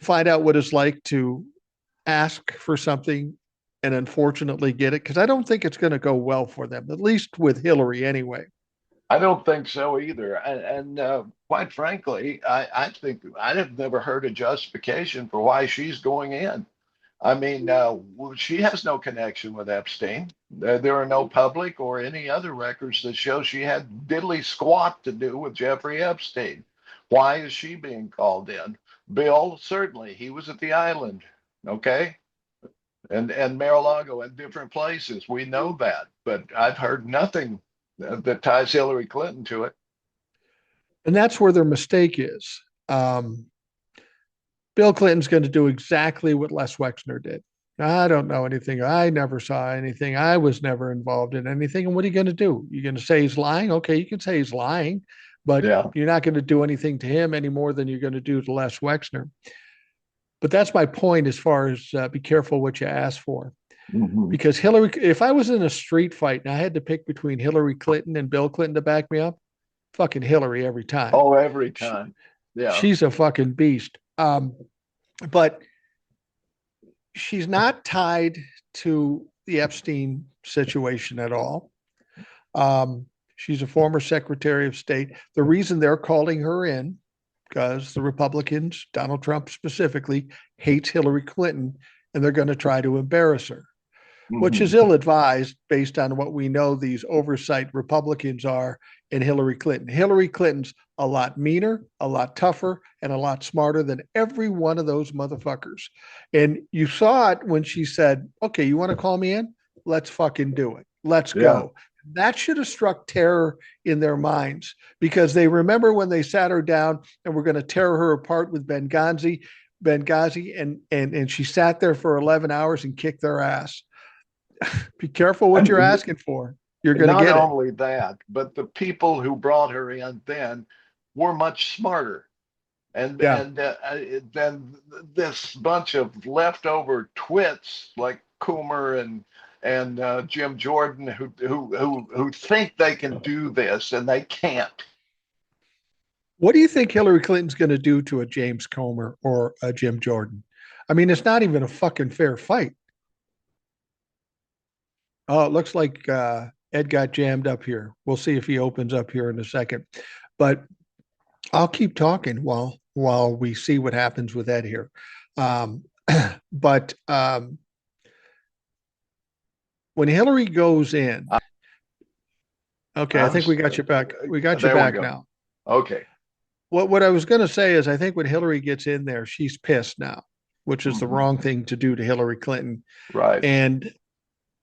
S1: find out what it's like to ask for something and unfortunately get it? Because I don't think it's going to go well for them, at least with Hillary anyway.
S2: I don't think so either. And quite frankly, I think I have never heard a justification for why she's going in. I mean, she has no connection with Epstein. There are no public or any other records that show she had diddly squat to do with Jeffrey Epstein. Why is she being called in? Bill, certainly, he was at the island, okay? And Mar-a-Lago and different places. We know that, but I've heard nothing that ties Hillary Clinton to it.
S1: And that's where their mistake is. Um, Bill Clinton's going to do exactly what Les Wexner did. I don't know anything. I never saw anything. I was never involved in anything. And what are you going to do? You're going to say he's lying? Okay, you can say he's lying, but
S2: Yeah.
S1: you're not going to do anything to him any more than you're going to do to Les Wexner. But that's my point as far as be careful what you ask for.
S2: Mhm.
S1: Because Hillary, if I was in a street fight and I had to pick between Hillary Clinton and Bill Clinton to back me up, fucking Hillary every time.
S2: Oh, every
S1: She,
S2: time. Yeah.
S1: she's a fucking beast. But she's not tied to the Epstein situation at all. She's a former Secretary of State. The reason they're calling her in, because the Republicans, Donald Trump specifically, hates Hillary Clinton, and they're going to try to embarrass her, which is
S2: Mhm.
S1: ill advised based on what we know these oversight Republicans are in Hillary Clinton. Hillary Clinton's a lot meaner, a lot tougher, and a lot smarter than every one of those motherfuckers. And you saw it when she said, okay, you want to call me in? Let's fucking do it. Let's
S2: Yeah.
S1: go. That should have struck terror in their minds because they remember when they sat her down and were going to tear her apart with Benghazi, and she sat there for 11 hours and kicked their ass. Be careful what you're
S2: And
S1: asking for. You're going to
S2: not
S1: get it.
S2: only that, but the people who brought her in then were much smarter. And
S1: Yeah.
S2: and then this bunch of leftover twits like Coomer and Jim Jordan who think they can do this and they can't.
S1: What do you think Hillary Clinton's going to do to a James Comer or a Jim Jordan? I mean, it's not even a fucking fair fight. Oh, it looks like Ed got jammed up here. We'll see if he opens up here in a second. But I'll keep talking while we see what happens with Ed here. Um, but when Hillary goes in,
S2: I,
S1: okay, I
S2: I'm
S1: think we got you back. We got you
S2: there we
S1: back
S2: go.
S1: now.
S2: Okay.
S1: What I was going to say is, I think when Hillary gets in there, she's pissed now, which is the
S2: Mhm.
S1: wrong thing to do to Hillary Clinton.
S2: Right.
S1: And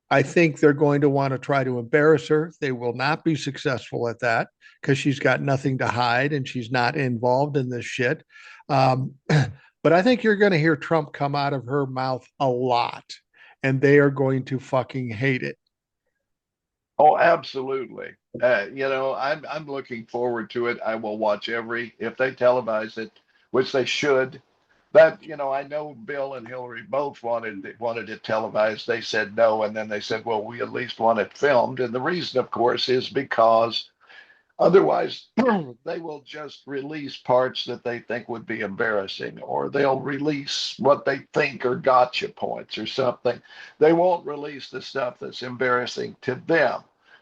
S1: I think they're going to want to try to embarrass her. They will not be successful at that because she's got nothing to hide and she's not involved in this shit. Um, but I think you're going to hear Trump come out of her mouth a lot, and they are going to fucking hate it.
S2: Oh, absolutely. I'm looking forward to it. I will watch every if they televise it, which they should. That I know Bill and Hillary both wanted it televised. They said no, and then they said, well, we at least want it filmed. And the reason, of course, is because otherwise they will just release parts that they think would be embarrassing, or they'll release what they think are gotcha points or something. They won't release the stuff that's embarrassing to them.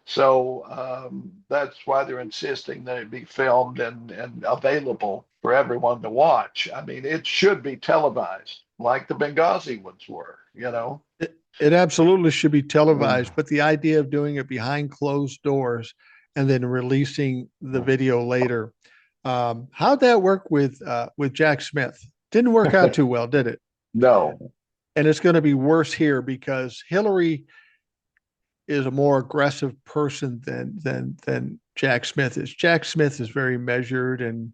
S2: So that's why they're insisting that it be filmed and available for everyone to watch. I mean, it should be televised like the Benghazi ones were, you know?
S1: It absolutely should be televised,
S2: Mm.
S1: but the idea of doing it behind closed doors and then releasing the video later, how'd that work with Jack Smith? Didn't work out too well, did it?
S2: No.
S1: And it's going to be worse here because Hillary is a more aggressive person than Jack Smith is. Jack Smith is very measured and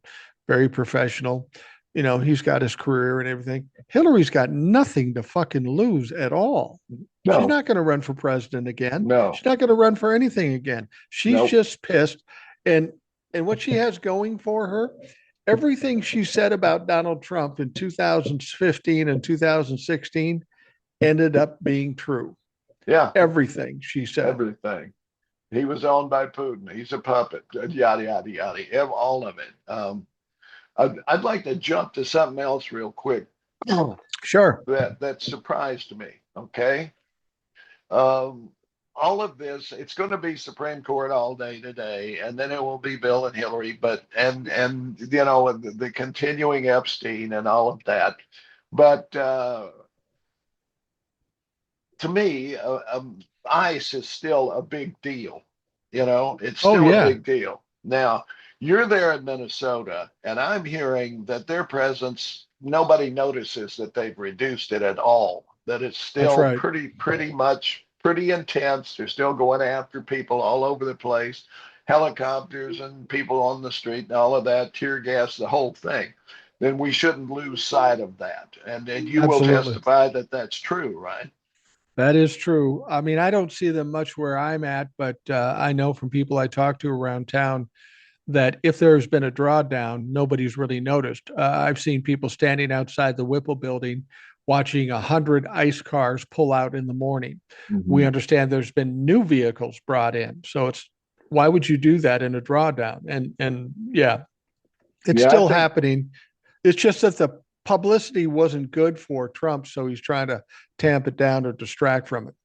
S1: very professional. You know, he's got his career and everything. Hillary's got nothing to fucking lose at all. She's
S2: No.
S1: not going to run for president again.
S2: No.
S1: She's not going to run for anything again. She's
S2: Nope.
S1: just pissed. And and what she has going for her, everything she said about Donald Trump in 2015 and 2016 ended up being true.
S2: Yeah.
S1: Everything she said.
S2: Everything. He was owned by Putin. He's a puppet. Yada yada yada. All of it. I'd like to jump to something else real quick
S1: Sure.
S2: that surprised me. Okay. Um, all of this, it's going to be Supreme Court all day today, and then it will be Bill and Hillary, but and you know the continuing Epstein and all of that. But to me, ICE is still a big deal. You know, it's
S1: Oh
S2: still a
S1: yeah.
S2: big deal. Now, you're there in Minnesota, and I'm hearing that their presence, nobody notices that they've reduced it at all, that it's
S1: That's
S2: still
S1: right.
S2: pretty much pretty intense. They're still going after people all over the place, helicopters and people on the street and all of that, tear gas, the whole thing. Then we shouldn't lose sight of that. And you will
S1: Absolutely.
S2: testify that that's true, right?
S1: That is true. I mean, I don't see them much where I'm at, but I know from people I talk to around town that if there's been a drawdown, nobody's really noticed. I've seen people standing outside the Whipple building watching 100 ICE cars pull out in the morning. We
S2: Mhm.
S1: understand there's been new vehicles brought in. So it's why would you do that in a drawdown? And yeah, it's
S2: Yeah, I
S1: still
S2: think
S1: happening. It's just that the publicity wasn't good for Trump, so he's trying to tamp it down or distract from it.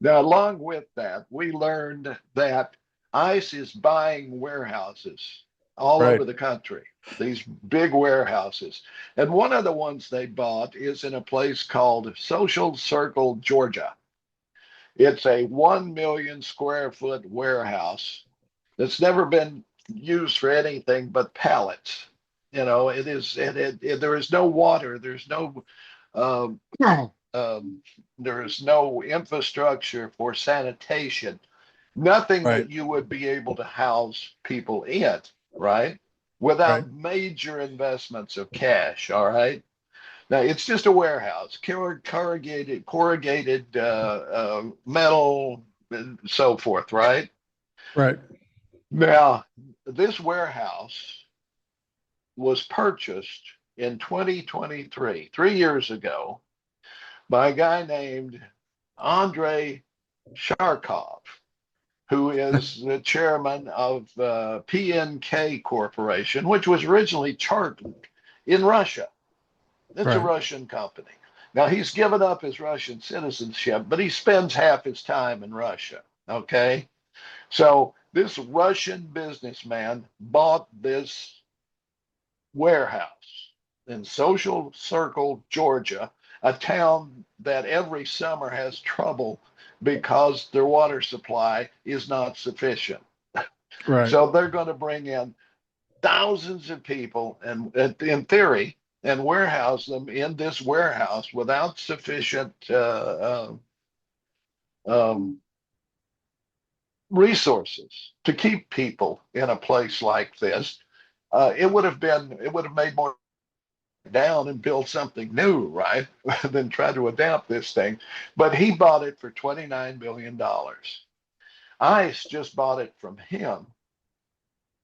S2: now, along with that, we learned that ICE is buying warehouses all
S1: Right.
S2: over the country, these big warehouses. And one of the ones they bought is in a place called Social Circle, Georgia. It's a 1 million square foot warehouse that's never been used for anything but pallets. You know, it is, there is no water, there's no um, um, there is no infrastructure for sanitation, nothing
S1: Right.
S2: that you would be able to house people in, right?
S1: Right.
S2: Without major investments of cash, all right? Now it's just a warehouse, corrugated metal, and so forth, right?
S1: Right.
S2: Now, this warehouse was purchased in 2023, 3 years ago, by a guy named Andrei Sharkov, who is the chairman of PNK Corporation, which was originally chartered in Russia. It's a
S1: Right.
S2: Russian company. Now he's given up his Russian citizenship, but he spends half his time in Russia. Okay. So this Russian businessman bought this warehouse in Social Circle, Georgia, a town that every summer has trouble because their water supply is not sufficient.
S1: Right.
S2: So they're going to bring in thousands of people and in theory and warehouse them in this warehouse without sufficient um, resources to keep people in a place like this. It would have made more down and build something new, right? Than try to adapt this thing. But he bought it for $29 million. ICE just bought it from him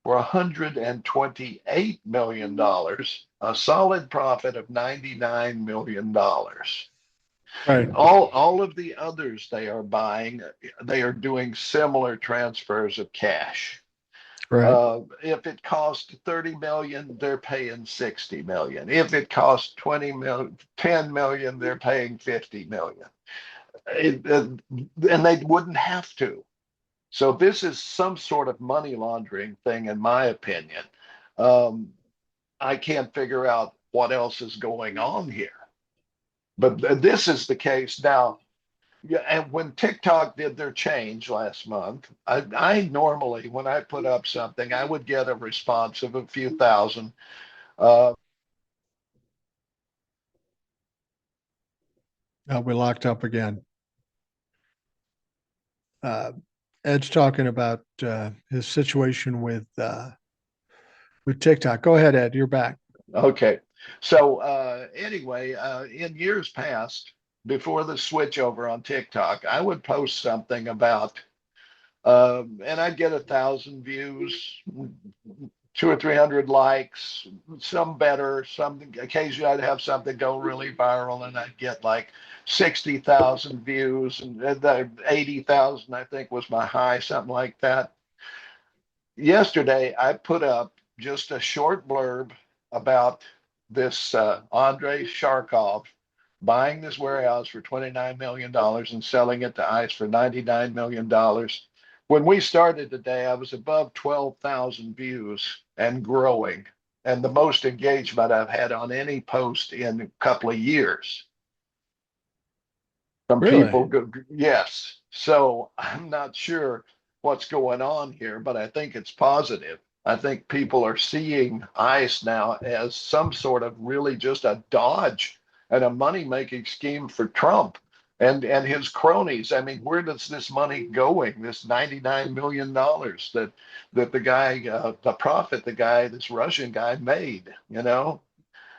S2: for $128 million, a solid profit of $99 million.
S1: Right.
S2: All of the others they are buying, they are doing similar transfers of cash.
S1: Right.
S2: If it costs 30 million, they're paying 60 million. If it costs 20 million, 10 million, they're paying 50 million. And they wouldn't have to. So this is some sort of money laundering thing, in my opinion. Um, I can't figure out what else is going on here. But this is the case now. Yeah, and when TikTok did their change last month, I normally, when I put up something, I would get a response of a few thousand. Uh,
S1: We locked up again. Ed's talking about his situation with TikTok. Go ahead, Ed. You're back.
S2: okay. So anyway, in years past, before the switch over on TikTok, I would post something about, and I'd get 1,000 views, 200 or 300 likes, some better, some occasionally I'd have something go really viral and I'd get like 60,000 views and the 80,000 I think was my high, something like that. Yesterday I put up just a short blurb about this Andrei Sharkov buying this warehouse for $29 million and selling it to ICE for $99 million. When we started today, I was above 12,000 views and growing, and the most engagement I've had on any post in a couple of years from
S1: Really?
S2: people. Yes. So I'm not sure what's going on here, but I think it's positive. I think people are seeing ICE now as some sort of really just a dodge and a money making scheme for Trump and his cronies. I mean, where does this money going? This $99 million that the guy, the profit, the guy, this Russian guy made, you know?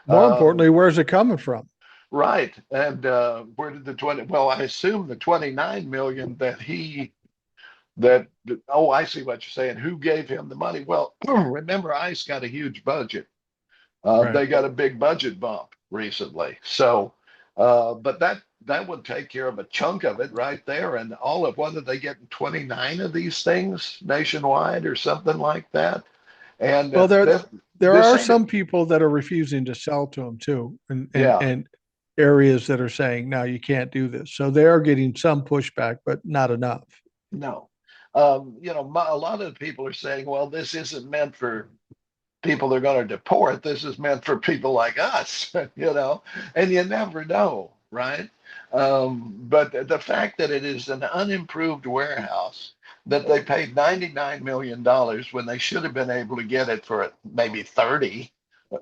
S1: More
S2: Um,
S1: importantly, where's it coming from?
S2: Right. And where did the 20, well, I assume the 29 million that oh, I see what you're saying. Who gave him the money? Well, remember, ICE got a huge budget.
S1: Right.
S2: They got a big budget bump recently. So, but that would take care of a chunk of it right there. And all of, whether they get 29 of these things nationwide or something like that. And
S1: Well, there
S2: this
S1: are
S2: ain't,
S1: some people that are refusing to sell to them too,
S2: yeah,
S1: and areas that are saying, "No, you can't do this." So they are getting some pushback, but not enough.
S2: no. A lot of people are saying, well, this isn't meant for people they're going to deport. This is meant for people like us, and you never know, right? But the fact that it is an unimproved warehouse that they paid $99 million when they should have been able to get it for maybe 30,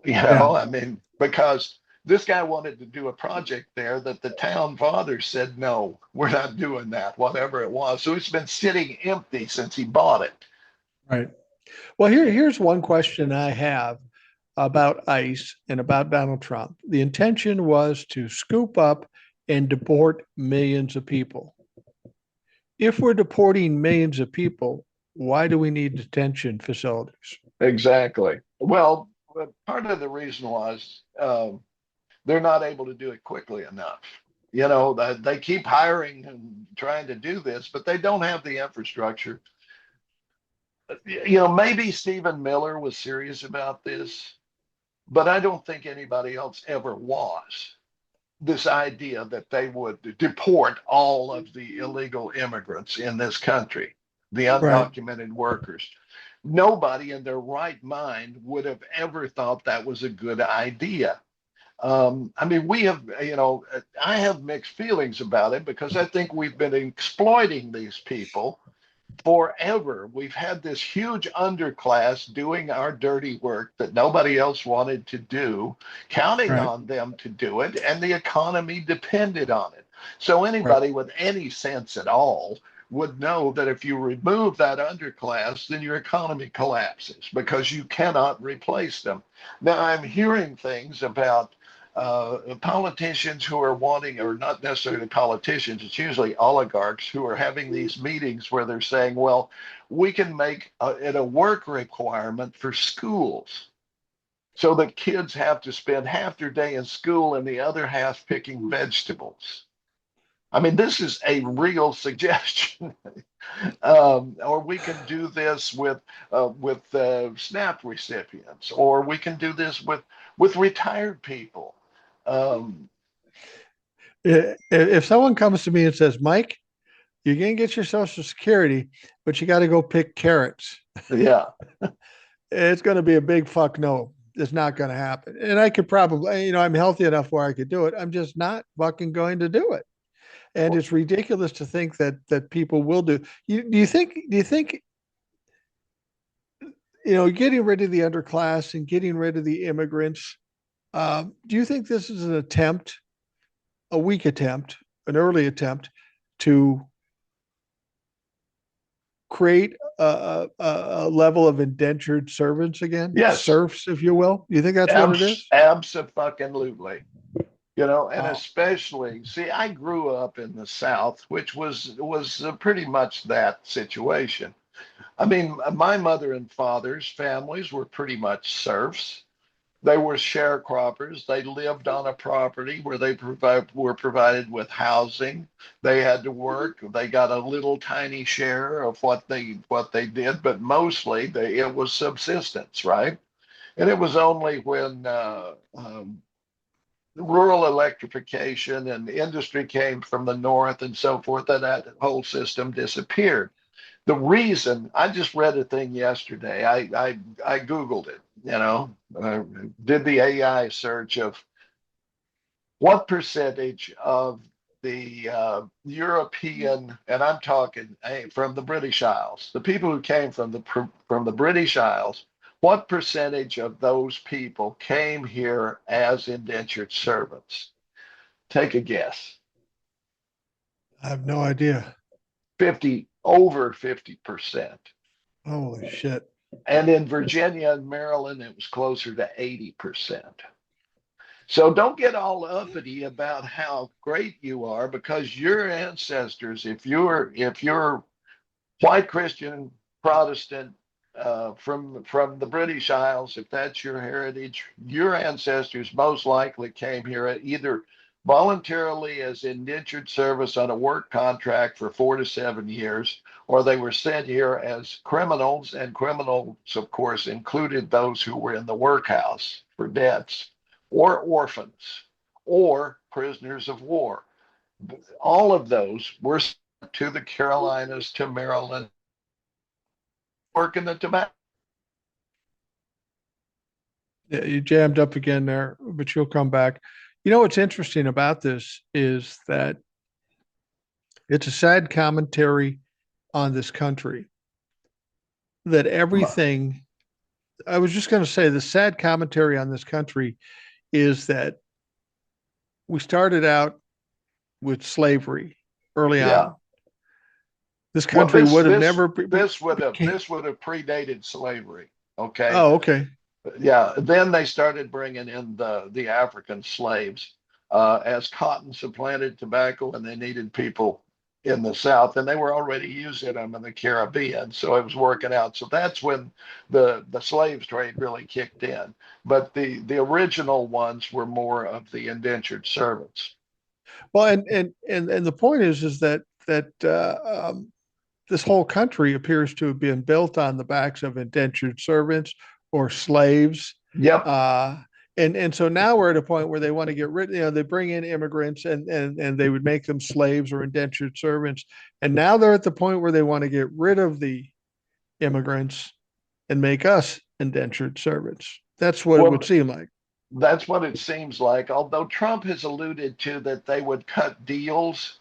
S1: Yeah.
S2: I mean, because this guy wanted to do a project there that the town father said, no, we're not doing that, whatever it was. So it's been sitting empty since he bought it.
S1: Right. Well, here's one question I have about ICE and about Donald Trump. The intention was to scoop up and deport millions of people. If we're deporting millions of people, why do we need detention facilities?
S2: Exactly. Well, part of the reason was they're not able to do it quickly enough. They keep hiring and trying to do this, but they don't have the infrastructure. Maybe Stephen Miller was serious about this, but I don't think anybody else ever was. This idea that they would deport all of the illegal immigrants in this country, the
S1: Right.
S2: undocumented workers. Nobody in their right mind would have ever thought that was a good idea. I mean, I have mixed feelings about it because I think we've been exploiting these people forever. We've had this huge underclass doing our dirty work that nobody else wanted to do, counting
S1: Right.
S2: on them to do it, and the economy depended on it. So
S1: Right.
S2: anybody with any sense at all would know that if you remove that underclass, then your economy collapses because you cannot replace them. Now, I'm hearing things about politicians who are wanting, or not necessarily politicians, it's usually oligarchs who are having these meetings where they're saying, well, we can make it a work requirement for schools so that kids have to spend half their day in school and the other half picking vegetables. I mean, this is a real suggestion. Or we can do this with SNAP recipients, or we can do this with retired people. Um,
S1: If someone comes to me and says, Mike, you're going to get your Social Security, but you got to go pick carrots.
S2: Yeah.
S1: It's going to be a big fuck no. It's not going to happen. And I could probably, I'm healthy enough where I could do it. I'm just not fucking going to do it. And it's ridiculous to think that people will do. Do you think getting rid of the underclass and getting rid of the immigrants? Do you think this is an attempt, a weak attempt, an early attempt to create a level of indentured servants again,
S2: Yes.
S1: serfs, if you will? You think that's what it is?
S2: Absolutely. And
S1: Oh,
S2: especially, see, I grew up in the South, which was pretty much that situation. I mean, my mother and father's families were pretty much serfs. They were sharecroppers. They lived on a property where were provided with housing. They had to work. They got a little tiny share of what they did, but mostly it was subsistence, right? And it was only when rural electrification and industry came from the north and so forth that whole system disappeared. The reason, I just read a thing yesterday. I googled it. Did the AI search of what percentage of the European, and I'm talking from the British Isles, the people who came from the British Isles, what percentage of those people came here as indentured servants? Take a guess.
S1: I have no idea.
S2: 50, over 50%.
S1: Holy shit.
S2: And in Virginia and Maryland, it was closer to 80%. So don't get all uppity about how great you are because your ancestors, if you're white Christian Protestant from the British Isles, if that's your heritage, your ancestors most likely came here either voluntarily as indentured service on a work contract for 4 to 7 years, or they were sent here as criminals, and criminals, of course, included those who were in the workhouse for debts, or orphans, or prisoners of war. All of those were sent to the Carolinas, to Maryland, working the tobacco.
S1: Yeah, you jammed up again there, but you'll come back. What's interesting about this is that it's a sad commentary on this country that everything, I was just going to say, the sad commentary on this country is that we started out with slavery early
S2: Yeah.
S1: on. This
S2: Well,
S1: country
S2: this
S1: would have
S2: this
S1: never
S2: this would have
S1: became.
S2: this would have predated slavery. Okay.
S1: Oh, okay.
S2: Yeah. Then they started bringing in the African slaves as cotton supplanted tobacco, and they needed people in the South, and they were already using them in the Caribbean, so it was working out. So that's when the slaves trade really kicked in. But the original ones were more of the indentured servants.
S1: Well, and the point is that this whole country appears to have been built on the backs of indentured servants or slaves.
S2: Yep.
S1: Uh, and so now we're at a point where they want to get rid, they bring in immigrants and they would make them slaves or indentured servants. And now they're at the point where they want to get rid of the immigrants and make us indentured servants. That's what it would
S2: Well,
S1: seem like.
S2: that's what it seems like. Although Trump has alluded to that they would cut deals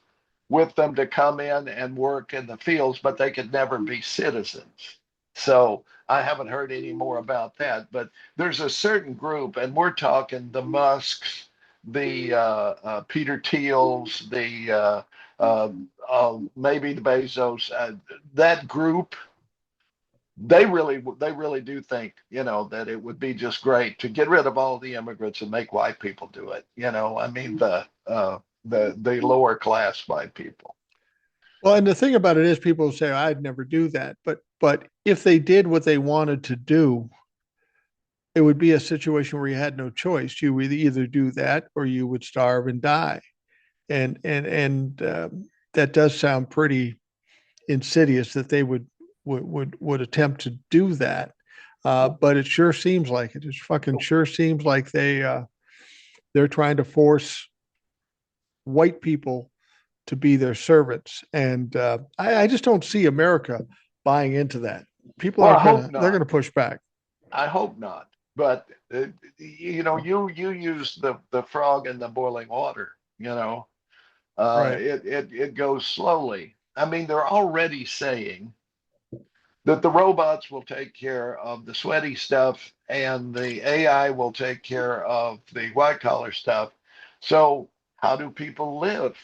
S2: with them to come in and work in the fields, but they could never be citizens. So I haven't heard any more about that. But there's a certain group, and we're talking the Musks, the Peter Thiels, the maybe the Bezos. That group, they really do think that it would be just great to get rid of all the immigrants and make white people do it. I mean the lower class white people.
S1: Well, and the thing about it is people say, I'd never do that. But if they did what they wanted to do, it would be a situation where you had no choice. You would either do that or you would starve and die. And that does sound pretty insidious that they would attempt to do that. But it sure seems like it. It fucking sure seems like they're trying to force white people to be their servants. And I just don't see America buying into that. People
S2: Well, I
S1: aren't
S2: hope
S1: gonna, they're
S2: not.
S1: gonna push back.
S2: I hope not. But you use the frog in the boiling water.
S1: Right.
S2: It goes slowly. I mean, they're already saying that the robots will take care of the sweaty stuff and the AI will take care of the white collar stuff. So how do people live?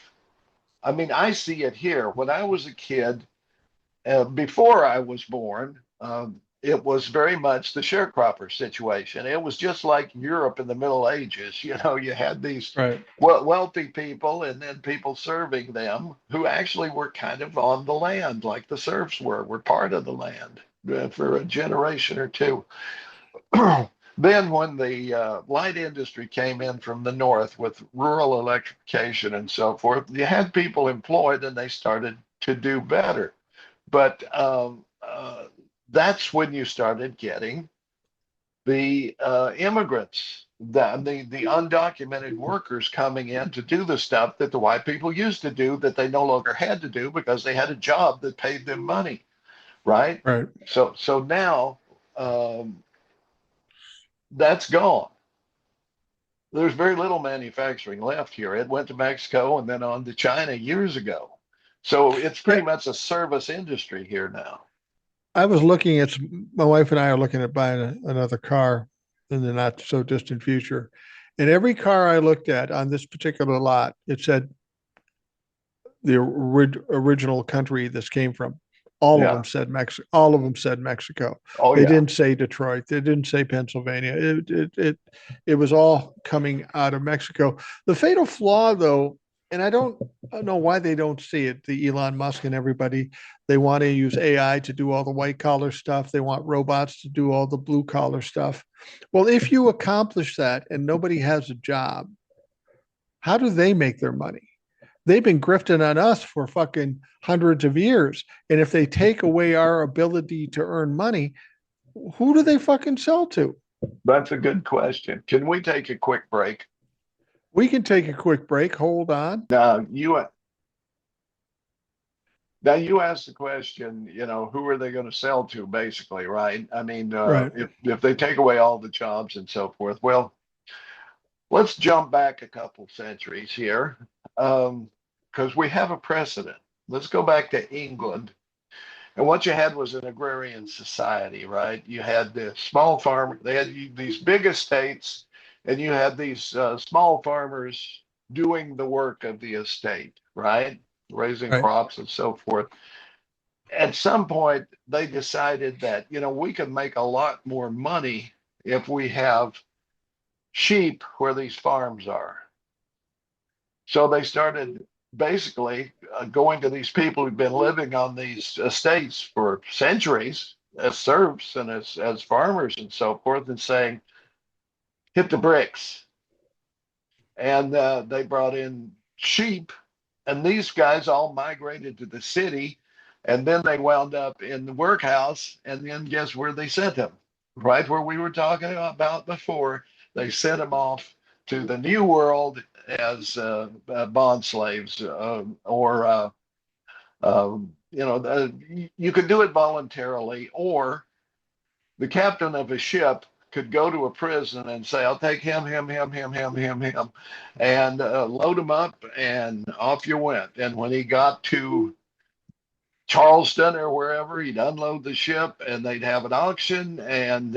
S2: I mean, I see it here. When I was a kid, before I was born, it was very much the sharecropper situation. It was just like Europe in the Middle Ages. You had these
S1: Right.
S2: wealthy people and then people serving them who actually were kind of on the land, like the serfs were part of the land for a generation or two. Then, when the light industry came in from the north with rural electrification and so forth, you had people employed and they started to do better. But that's when you started getting the immigrants, the undocumented workers coming in to do the stuff that the white people used to do that they no longer had to do because they had a job that paid them money, right?
S1: Right.
S2: So now that's gone. There's very little manufacturing left here. It went to Mexico and then on to China years ago. So it's
S1: Yeah.
S2: pretty much a service industry here now.
S1: I was looking at my wife and I are looking at buying another car in the not so distant future. And every car I looked at on this particular lot, it said the original country this came from. All of
S2: Yeah.
S1: them said Mexico. All of them said Mexico.
S2: Oh,
S1: They
S2: yeah.
S1: didn't say Detroit. They didn't say Pennsylvania. It was all coming out of Mexico. The fatal flaw, though, and I don't know why they don't see it. The Elon Musk and everybody, they want to use AI to do all the white collar stuff. They want robots to do all the blue collar stuff. Well, if you accomplish that and nobody has a job, how do they make their money? They've been grifting on us for fucking hundreds of years. And if they take away our ability to earn money, who do they fucking sell to?
S2: That's a good question. Can we take a quick break?
S1: We can take a quick break. Hold on.
S2: Now you asked the question, who are they going to sell to, basically, right? I mean,
S1: Right.
S2: if they take away all the jobs and so forth. Well, let's jump back a couple centuries here, because we have a precedent. Let's go back to England. And what you had was an agrarian society, right? You had the small farmer, they had these big estates, and you had these small farmers doing the work of the estate, right? Raising
S1: Right.
S2: crops and so forth. At some point, they decided that, we can make a lot more money if we have sheep where these farms are. So they started basically going to these people who've been living on these estates for centuries as serfs and as farmers and so forth, and saying, hit the bricks. And they brought in sheep, and these guys all migrated to the city. And then they wound up in the workhouse. And then guess where they sent them? Right where we were talking about before. They sent them off to the new world as bond slaves, or you could do it voluntarily, or the captain of a ship could go to a prison and say, I'll take him, and load him up, and off you went. And when he got to Charleston or wherever, he'd unload the ship and they'd have an auction, and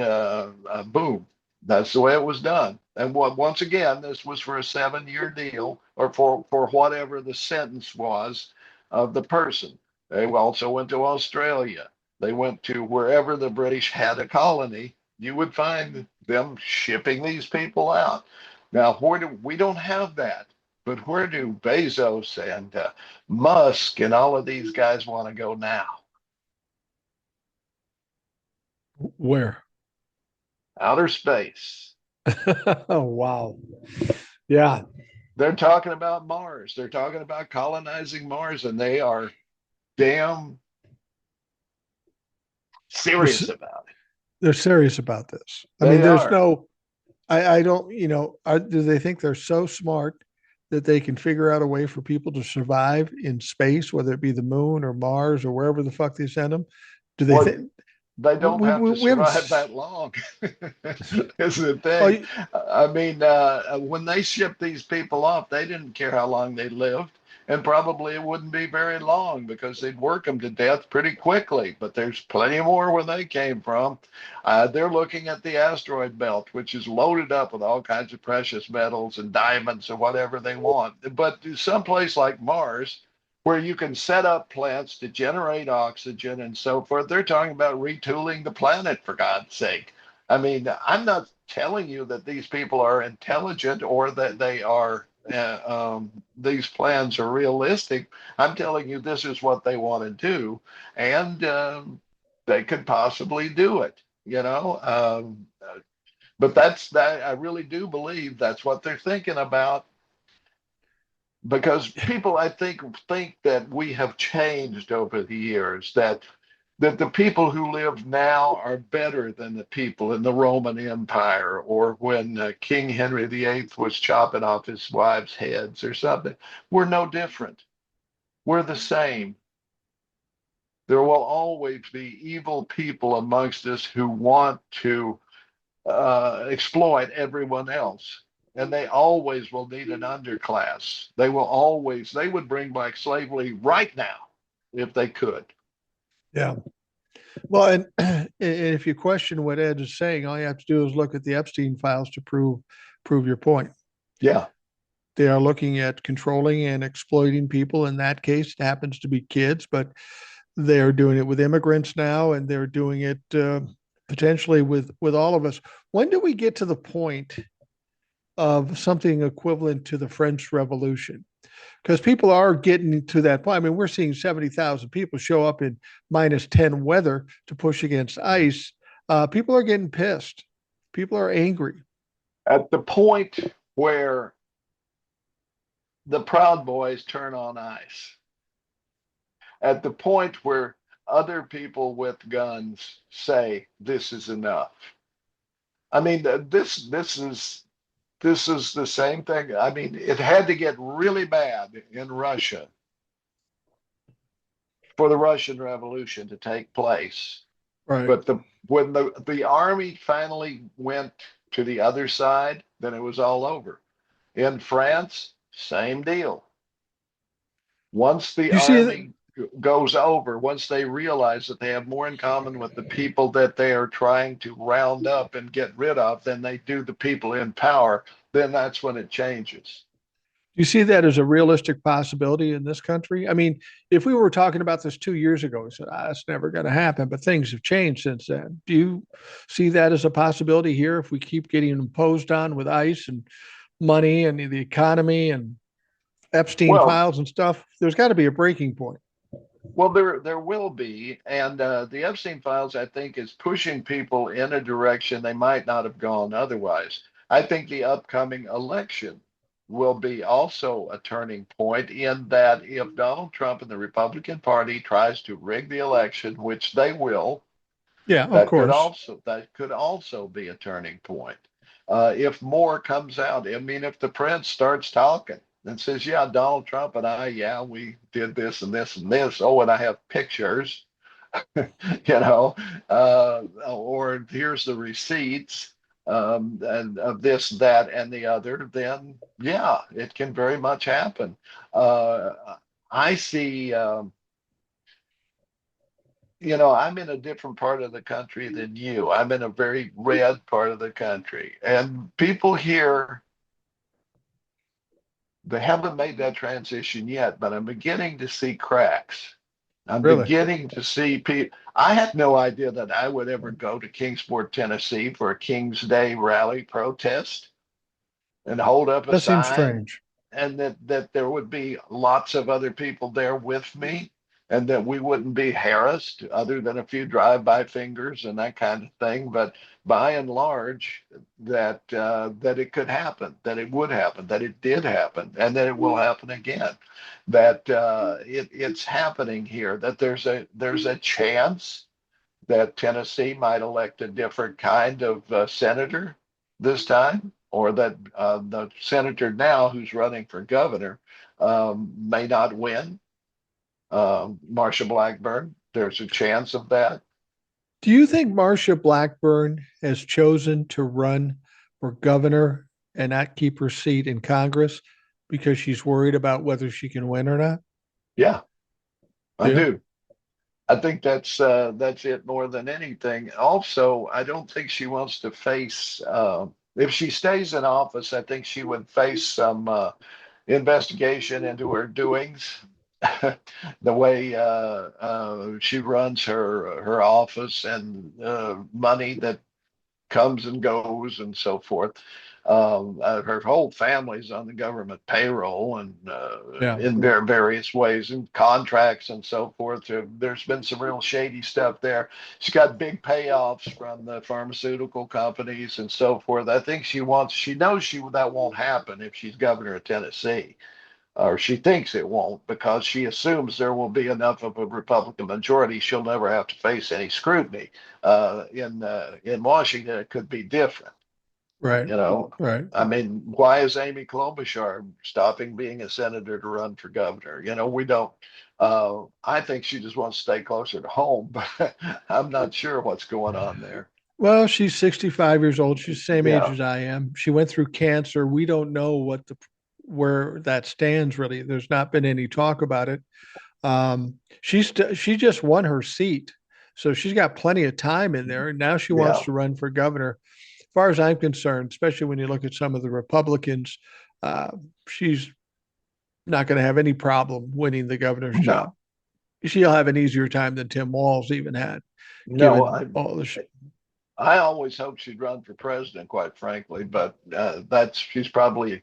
S2: boom, that's the way it was done. And once again, this was for a 7-year deal, or for whatever the sentence was of the person. They also went to Australia. They went to wherever the British had a colony. You would find them shipping these people out. Now, we don't have that, but where do Bezos and Musk and all of these guys want to go now?
S1: Where?
S2: Outer space.
S1: Oh, wow. Yeah.
S2: They're talking about Mars. They're talking about colonizing Mars, and they are damn serious about it.
S1: They're serious about this. I mean,
S2: They
S1: there's
S2: are.
S1: no, I don't, do they think they're so smart that they can figure out a way for people to survive in space, whether it be the moon or Mars or wherever the fuck they send them? Do they
S2: Well,
S1: think
S2: they don't have to
S1: we haven't?
S2: survive that long. Is the
S1: Oh,
S2: thing. I mean, when they shipped these people off, they didn't care how long they lived, and probably it wouldn't be very long because they'd work them to death pretty quickly. But there's plenty more where they came from. They're looking at the asteroid belt, which is loaded up with all kinds of precious metals and diamonds or whatever they want. But someplace like Mars, where you can set up plants to generate oxygen and so forth. They're talking about retooling the planet, for God's sake. I mean, I'm not telling you that these people are intelligent or that they are, these plans are realistic. I'm telling you this is what they want to do, and they could possibly do it, you know. But that's that. I really do believe that's what they're thinking about, because people I think that we have changed over the years, that the people who live now are better than the people in the Roman Empire, or when King Henry VIII was chopping off his wives' heads or something. We're no different. We're the same. There will always be evil people amongst us who want to exploit everyone else. And they always will need an underclass. They would bring back slavery right now if they could.
S1: yeah. Well, and if you question what Ed is saying, all you have to do is look at the Epstein files to prove your point.
S2: Yeah.
S1: They are looking at controlling and exploiting people. In that case, it happens to be kids, but they're doing it with immigrants now, and they're doing it potentially with all of us. When do we get to the point of something equivalent to the French Revolution? Because people are getting to that point. I mean, we're seeing 70,000 people show up in -10 weather to push against ice. People are getting pissed. People are angry.
S2: At the point where the Proud Boys turn on ice, at the point where other people with guns say this is enough. I mean, this is the same thing. I mean, it had to get really bad in Russia for the Russian Revolution to take place.
S1: Right.
S2: But when the army finally went to the other side, then it was all over. In France, same deal. Once the
S1: You see,
S2: army goes over, once they realize that they have more in common with the people that they are trying to round up and get rid of than they do the people in power, then that's when it changes.
S1: you see that as a realistic possibility in this country? I mean, if we were talking about this 2 years ago, we said, it's never going to happen, but things have changed since then. Do you see that as a possibility here if we keep getting imposed on with ICE and money and the economy and Epstein
S2: Well,
S1: files and stuff? There's got to be a breaking point.
S2: well, there will be, and the Epstein files, I think, is pushing people in a direction they might not have gone otherwise. I think the upcoming election will be also a turning point, in that if Donald Trump and the Republican Party tries to rig the election, which they will,
S1: Yeah, of course.
S2: that could also be a turning point. If more comes out, I mean, if the prince starts talking and says, "Yeah, Donald Trump and I, yeah, we did this and this and this. Oh, and I have pictures," you know, or here's the receipts, and of this, that, and the other, then yeah, it can very much happen. Uh, I see. I'm in a different part of the country than you. I'm in a very red part of the country. And people here, they haven't made that transition yet, but I'm beginning to see cracks. I'm
S1: Really.
S2: beginning to see people. I had no idea that I would ever go to Kingsport, Tennessee for a King's Day rally protest and hold up a
S1: That seems
S2: sign,
S1: strange.
S2: and that there would be lots of other people there with me, and that we wouldn't be harassed other than a few drive-by fingers and that kind of thing. But by and large, that it could happen, that it would happen, that it did happen, and that it will happen again. That it's happening here. That there's a chance that Tennessee might elect a different kind of senator this time, or that the senator now who's running for governor may not win. Marsha Blackburn, there's a chance of that.
S1: Do you think Marsha Blackburn has chosen to run for governor and not keep her seat in Congress because she's worried about whether she can win or not?
S2: Yeah, I
S1: Yeah.
S2: do. I think that's it more than anything. Also, I don't think she wants to face if she stays in office, I think she would face some investigation into her doings, the way she runs her office and money that comes and goes and so forth. Her whole family's on the government payroll and
S1: Yeah.
S2: in various ways and contracts and so forth. There's been some real shady stuff there. She's got big payoffs from the pharmaceutical companies and so forth. I think she knows that won't happen if she's governor of Tennessee, or she thinks it won't, because she assumes there will be enough of a Republican majority. She'll never have to face any scrutiny. In Washington, it could be different.
S1: Right.
S2: You know,
S1: Right.
S2: I mean, why is Amy Klobuchar stopping being a senator to run for governor? We don't. I think she just wants to stay closer to home, but I'm not sure what's going on there.
S1: Well, she's 65 years old. She's the same age
S2: Yeah,
S1: as I am. She went through cancer. We don't know where that stands really. There's not been any talk about it. She just won her seat, so she's got plenty of time in there. And now she wants
S2: yeah,
S1: to run for governor. As far as I'm concerned, especially when you look at some of the Republicans, uh, she's not going to have any problem winning the governor's job.
S2: no,
S1: She'll have an easier time than Tim Walz even had,
S2: no.
S1: given all the.
S2: I always hoped she'd run for president, quite frankly, but that's she's probably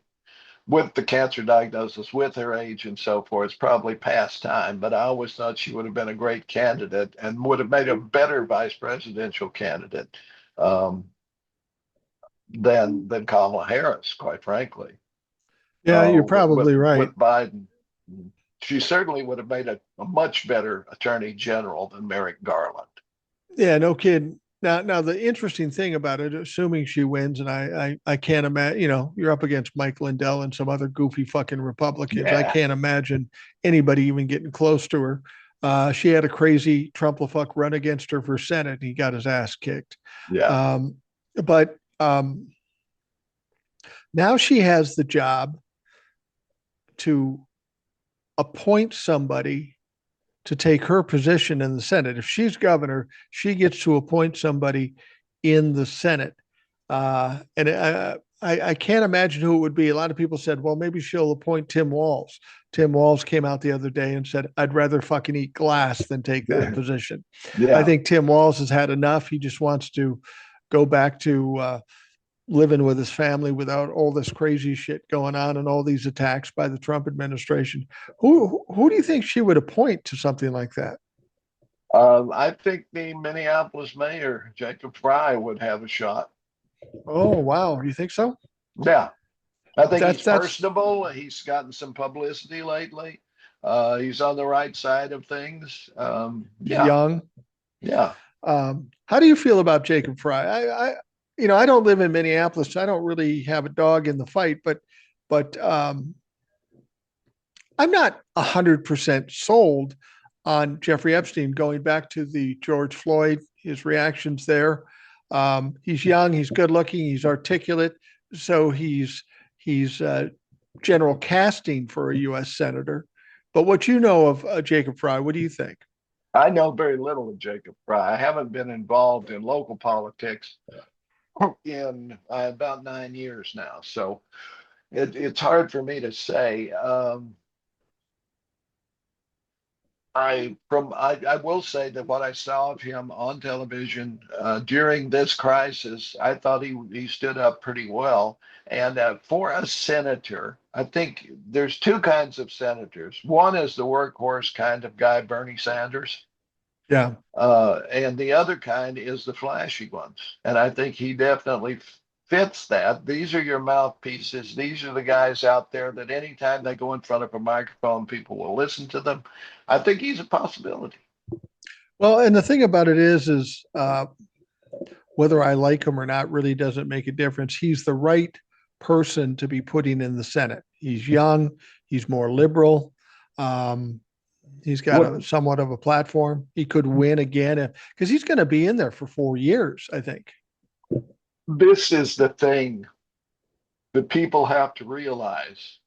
S2: with the cancer diagnosis, with her age and so forth, it's probably past time. But I always thought she would have been a great candidate and would have made a better vice presidential candidate um, than Kamala Harris, quite frankly.
S1: Yeah, you're
S2: With
S1: probably right.
S2: Biden, she certainly would have made a much better attorney general than Merrick Garland.
S1: Yeah, no kidding. Now the interesting thing about it, assuming she wins, and I can't imagine, you're up against Mike Lindell and some other goofy fucking Republicans. I
S2: Yeah,
S1: can't imagine anybody even getting close to her. She had a crazy Trump fuck run against her for Senate. And he got his ass kicked.
S2: yeah,
S1: Um, but now she has the job to appoint somebody to take her position in the Senate. If she's governor, she gets to appoint somebody in the Senate. And I can't imagine who it would be. A lot of people said, well, maybe she'll appoint Tim Walz. Tim Walz came out the other day and said, I'd rather fucking eat glass than take that position. I
S2: yeah.
S1: think Tim Walz has had enough. He just wants to go back to living with his family without all this crazy shit going on and all these attacks by the Trump administration. Who do you think she would appoint to something like that?
S2: I think the Minneapolis mayor, Jacob Fry, would have a shot.
S1: Oh wow, you think so?
S2: Yeah, I think he's
S1: That's
S2: personable. He's gotten some publicity lately. He's on the right side of things.
S1: he's
S2: Yeah,
S1: young.
S2: yeah.
S1: How do you feel about Jacob Fry? I don't live in Minneapolis, so I don't really have a dog in the fight, but I'm not 100% sold on Jeffrey Epstein going back to the George Floyd, his reactions there. He's young, he's good looking, he's articulate, so he's general casting for a U.S. senator. But what you know of Jacob Fry, what do you think?
S2: I know very little of Jacob Fry. I haven't been involved in local politics in about 9 years now, so it's hard for me to say. I will say that what I saw of him on television during this crisis, I thought he stood up pretty well. And for a senator, I think there's two kinds of senators. One is the workhorse kind of guy, Bernie Sanders,
S1: Yeah.
S2: and the other kind is the flashy ones. And I think he definitely fits that. These are your mouthpieces. These are the guys out there that anytime they go in front of a microphone, people will listen to them. I think he's a possibility.
S1: Well, and the thing about it is whether I like him or not really doesn't make a difference. He's the right person to be putting in the Senate. He's young, he's more liberal. Um, he's got
S2: What
S1: a somewhat of a platform. He could win again because he's going to be in there for 4 years, I think.
S2: this is the thing that people have to realize.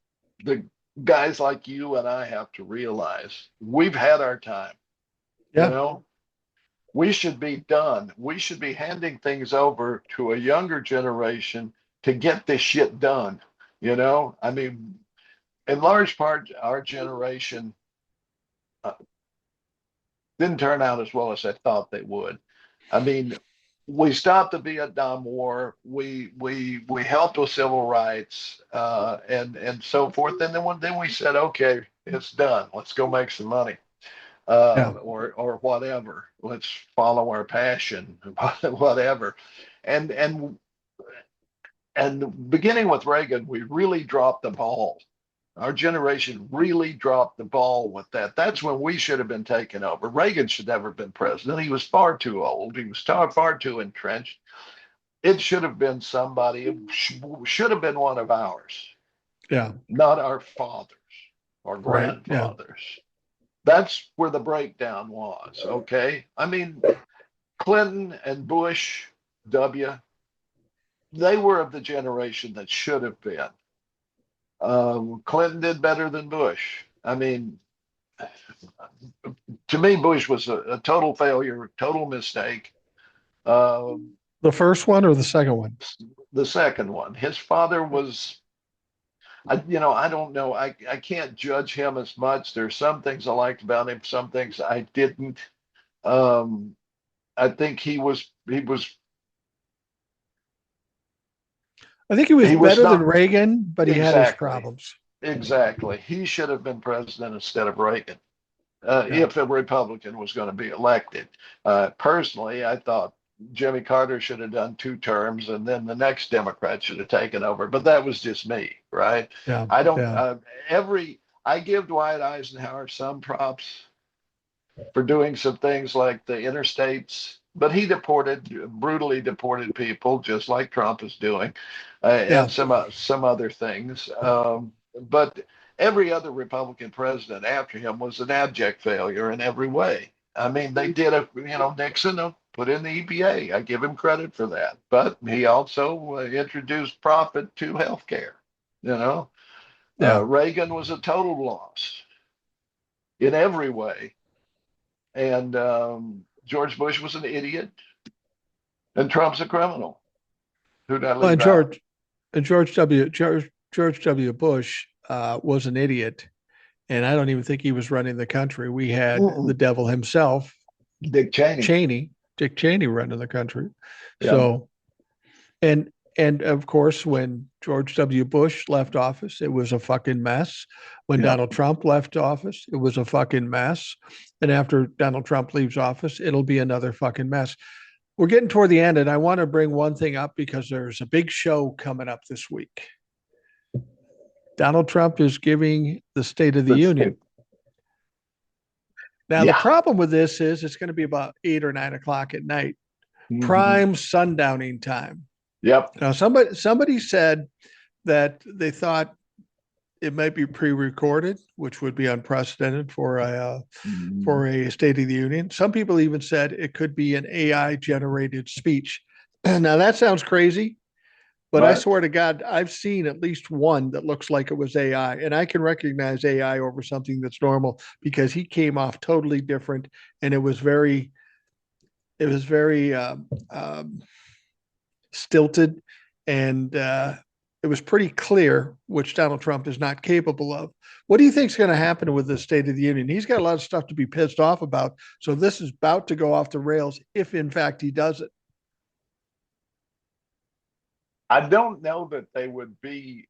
S2: The guys like you and I have to realize we've had our time. You
S1: Yeah.
S2: know, we should be done. We should be handing things over to a younger generation to get this shit done. You know, I mean, in large part, our generation uh, didn't turn out as well as I thought they would. I mean, we stopped the Vietnam War. We helped with civil rights and so forth. And then we said, okay, it's done. Let's go make some money
S1: Yeah.
S2: or whatever. Let's follow our passion, whatever. And and beginning with Reagan, we really dropped the ball. Our generation really dropped the ball with that. That's when we should have been taken over. Reagan should never have been president. He was far too old. He was far too entrenched. It should have been somebody, should have been one of ours,
S1: Yeah.
S2: not our fathers or
S1: Right. Yeah.
S2: grandfathers. That's where the breakdown was. Okay. I mean, Clinton and Bush, W, they were of the generation that should have been. Clinton did better than Bush. I mean, to me, Bush was a total failure, total mistake.
S1: The first one or the second one?
S2: The second one, his father was, I don't know. I can't judge him as much. There's some things I liked about him, some things I didn't. Um, I think
S1: I think he was
S2: he was
S1: better than
S2: not
S1: Reagan, but he had his
S2: exactly,
S1: problems.
S2: exactly. He should have been president instead of Reagan.
S1: Yeah.
S2: If a Republican was going to be elected. Personally, I thought Jimmy Carter should have done 2 terms and then the next Democrat should have taken over. But that was just me, right?
S1: Yeah.
S2: I don't,
S1: Yeah.
S2: I give Dwight Eisenhower some props for doing some things like the interstates, but he brutally deported people, just like Trump is doing,
S1: Yeah.
S2: and some other things. But every other Republican president after him was an abject failure in every way. I mean, they did Nixon put in the EPA. I give him credit for that, but he also introduced profit to healthcare. You know,
S1: Yeah.
S2: Reagan was a total loss in every way, and George Bush was an idiot, and Trump's a criminal. Who did I
S1: Well,
S2: leave out?
S1: And George W. Bush was an idiot, and I don't even think he was running the country. We had the
S2: Mm-mm.
S1: devil himself,
S2: Dick Cheney.
S1: Dick Cheney, running the country.
S2: Yeah.
S1: So, and and of course, when George W. Bush left office, it was a fucking mess. When
S2: Yeah.
S1: Donald Trump left office, it was a fucking mess. And after Donald Trump leaves office, it'll be another fucking mess. We're getting toward the end, and I want to bring one thing up because there's a big show coming up this week. Donald Trump is giving the State of the Union. Now, the
S2: Yeah.
S1: problem with this is it's going to be about 8 or 9 o'clock at night,
S2: Mhm.
S1: prime sundowning time.
S2: Yep.
S1: Now, somebody said that they thought it might be pre-recorded, which would be unprecedented
S2: Mhm.
S1: for a State of the Union. Some people even said it could be an AI generated speech. Now that sounds crazy, but I
S2: But
S1: swear to God, I've seen at least one that looks like it was AI, and I can recognize AI over something that's normal because he came off totally different, and it was very stilted, and it was pretty clear, which Donald Trump is not capable of. What do you think is going to happen with the State of the Union? He's got a lot of stuff to be pissed off about. So this is about to go off the rails if, in fact, he does it.
S2: I don't know that they would be,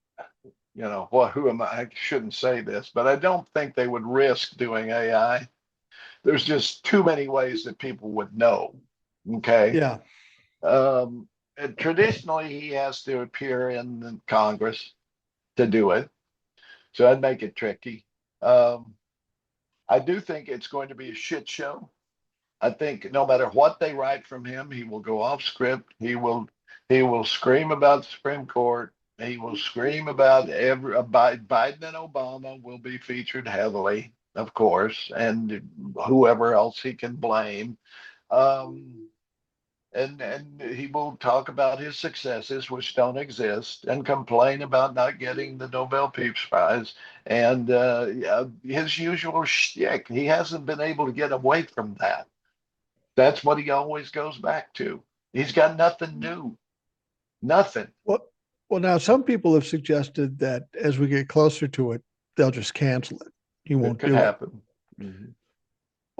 S2: well, who am I? I shouldn't say this, but I don't think they would risk doing AI. There's just too many ways that people would know. Okay.
S1: Yeah.
S2: And traditionally, he has to appear in the Congress to do it. So that'd make it tricky. Um, I do think it's going to be a shit show. I think no matter what they write from him, he will go off script. He will scream about the Supreme Court. He will scream about Biden and Obama will be featured heavily, of course, and whoever else he can blame. Um, and he will talk about his successes, which don't exist, and complain about not getting the Nobel Peace Prize, and yeah, his usual shtick. He hasn't been able to get away from that. That's what he always goes back to. He's got nothing new, nothing.
S1: Well, well, now some people have suggested that as we get closer to it, they'll just cancel it. He
S2: It
S1: won't
S2: could
S1: do it.
S2: happen. Mhm.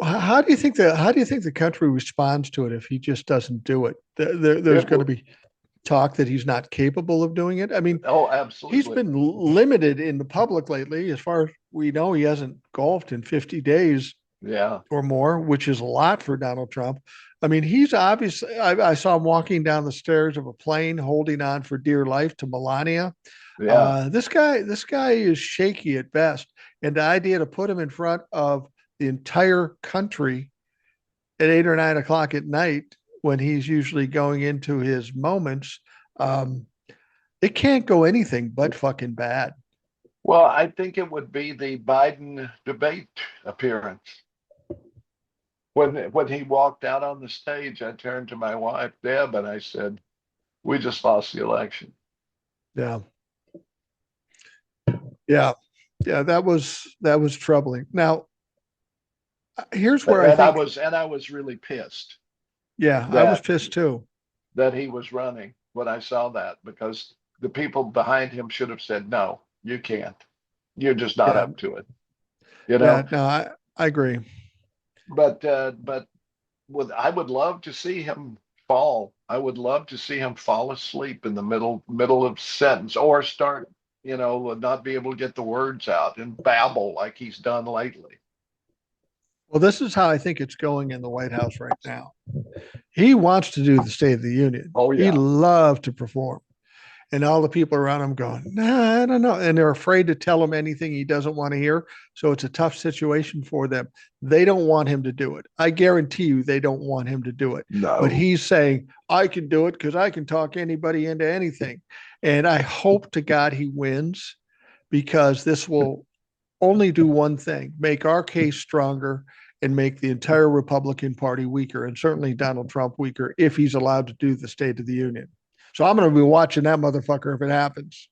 S1: How do you think the country responds to it if he just doesn't do it? There's
S2: It
S1: going to
S2: will.
S1: be talk that he's not capable of doing it. I mean,
S2: Oh,
S1: he's
S2: absolutely.
S1: been limited in the public lately. As far as we know, he hasn't golfed in 50 days
S2: Yeah,
S1: or more, which is a lot for Donald Trump. I mean, he's obviously, I saw him walking down the stairs of a plane holding on for dear life to Melania.
S2: yeah,
S1: This guy is shaky at best. And the idea to put him in front of the entire country at 8 or 9 o'clock at night when he's usually going into his moments, um, it can't go anything but fucking bad.
S2: well, I think it would be the Biden debate appearance. When he walked out on the stage, I turned to my wife, Deb, and I said, "We just lost the election."
S1: Yeah. Yeah. Yeah. That was troubling. Now, here's where I
S2: And I
S1: think,
S2: was and I was really pissed
S1: yeah, I was
S2: that
S1: pissed too.
S2: he was running when I saw that, because the people behind him should have said, "No, you can't. You're just not
S1: Yeah.
S2: up to it." You
S1: Yeah.
S2: know.
S1: No, I agree.
S2: But I would love to see him fall. I would love to see him fall asleep in the middle of sentence, or start, not be able to get the words out and babble like he's done lately.
S1: Well, this is how I think it's going in the White House right now. He wants to do the State of the Union.
S2: Oh
S1: He
S2: yeah.
S1: loved to perform. And all the people around him going, nah, I don't know. And they're afraid to tell him anything he doesn't want to hear. So it's a tough situation for them. They don't want him to do it. I guarantee you they don't want him to do it. But
S2: No.
S1: he's saying, I can do it because I can talk anybody into anything. And I hope to God he wins, because this will only do one thing: make our case stronger and make the entire Republican Party weaker, and certainly Donald Trump weaker, if he's allowed to do the State of the Union. So I'm going to be watching that motherfucker if it happens.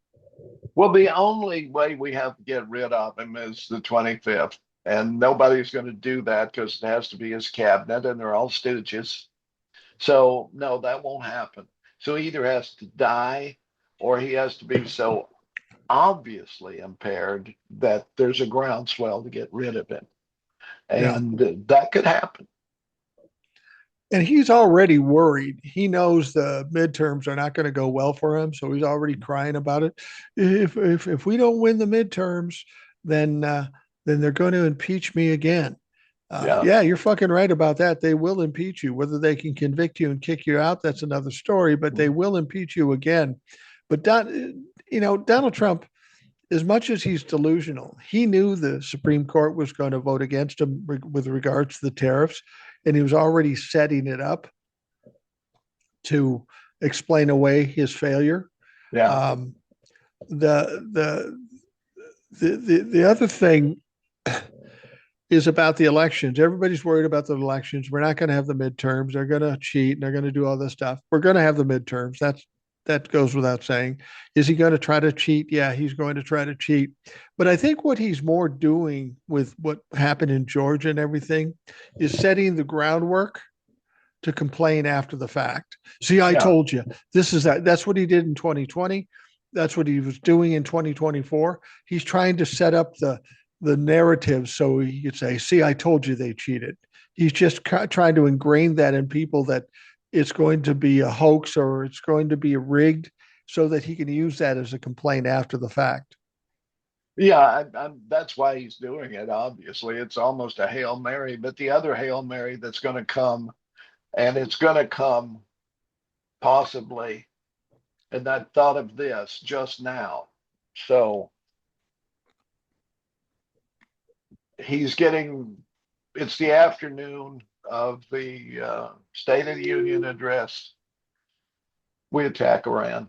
S2: Well, the only way we have to get rid of him is the 25th. And nobody's going to do that because it has to be his cabinet and they're all stooges. So, no, that won't happen. So he either has to die, or he has to be so obviously impaired that there's a groundswell to get rid of him.
S1: Yeah.
S2: And that could happen.
S1: And he's already worried. He knows the midterms are not going to go well for him, so he's already crying about it. If we don't win the midterms, then they're going to impeach me again.
S2: Yeah.
S1: Yeah, you're fucking right about that. They will impeach you. Whether they can convict you and kick you out, that's another story. But they will impeach you again. But Donald Trump, as much as he's delusional, he knew the Supreme Court was going to vote against him with regards to the tariffs, and he was already setting it up to explain away his failure.
S2: Yeah.
S1: Um, the, the the other thing is about the elections. Everybody's worried about the elections. We're not going to have the midterms. They're going to cheat and they're going to do all this stuff. We're going to have the midterms. That goes without saying. Is he going to try to cheat? Yeah, he's going to try to cheat. But I think what he's more doing with what happened in Georgia and everything is setting the groundwork to complain after the fact. See, I
S2: Yeah.
S1: told you. This is that. That's what he did in 2020. That's what he was doing in 2024. He's trying to set up the narrative so he could say, "See, I told you they cheated." He's just trying to ingrain that in people that it's going to be a hoax or it's going to be rigged, so that he can use that as a complaint after the fact.
S2: Yeah. That's why he's doing it. Obviously, it's almost a Hail Mary, but the other Hail Mary that's going to come, and it's going to come possibly. And I thought of this just now. So he's getting, it's the afternoon of the State of the Union address. We attack Iran.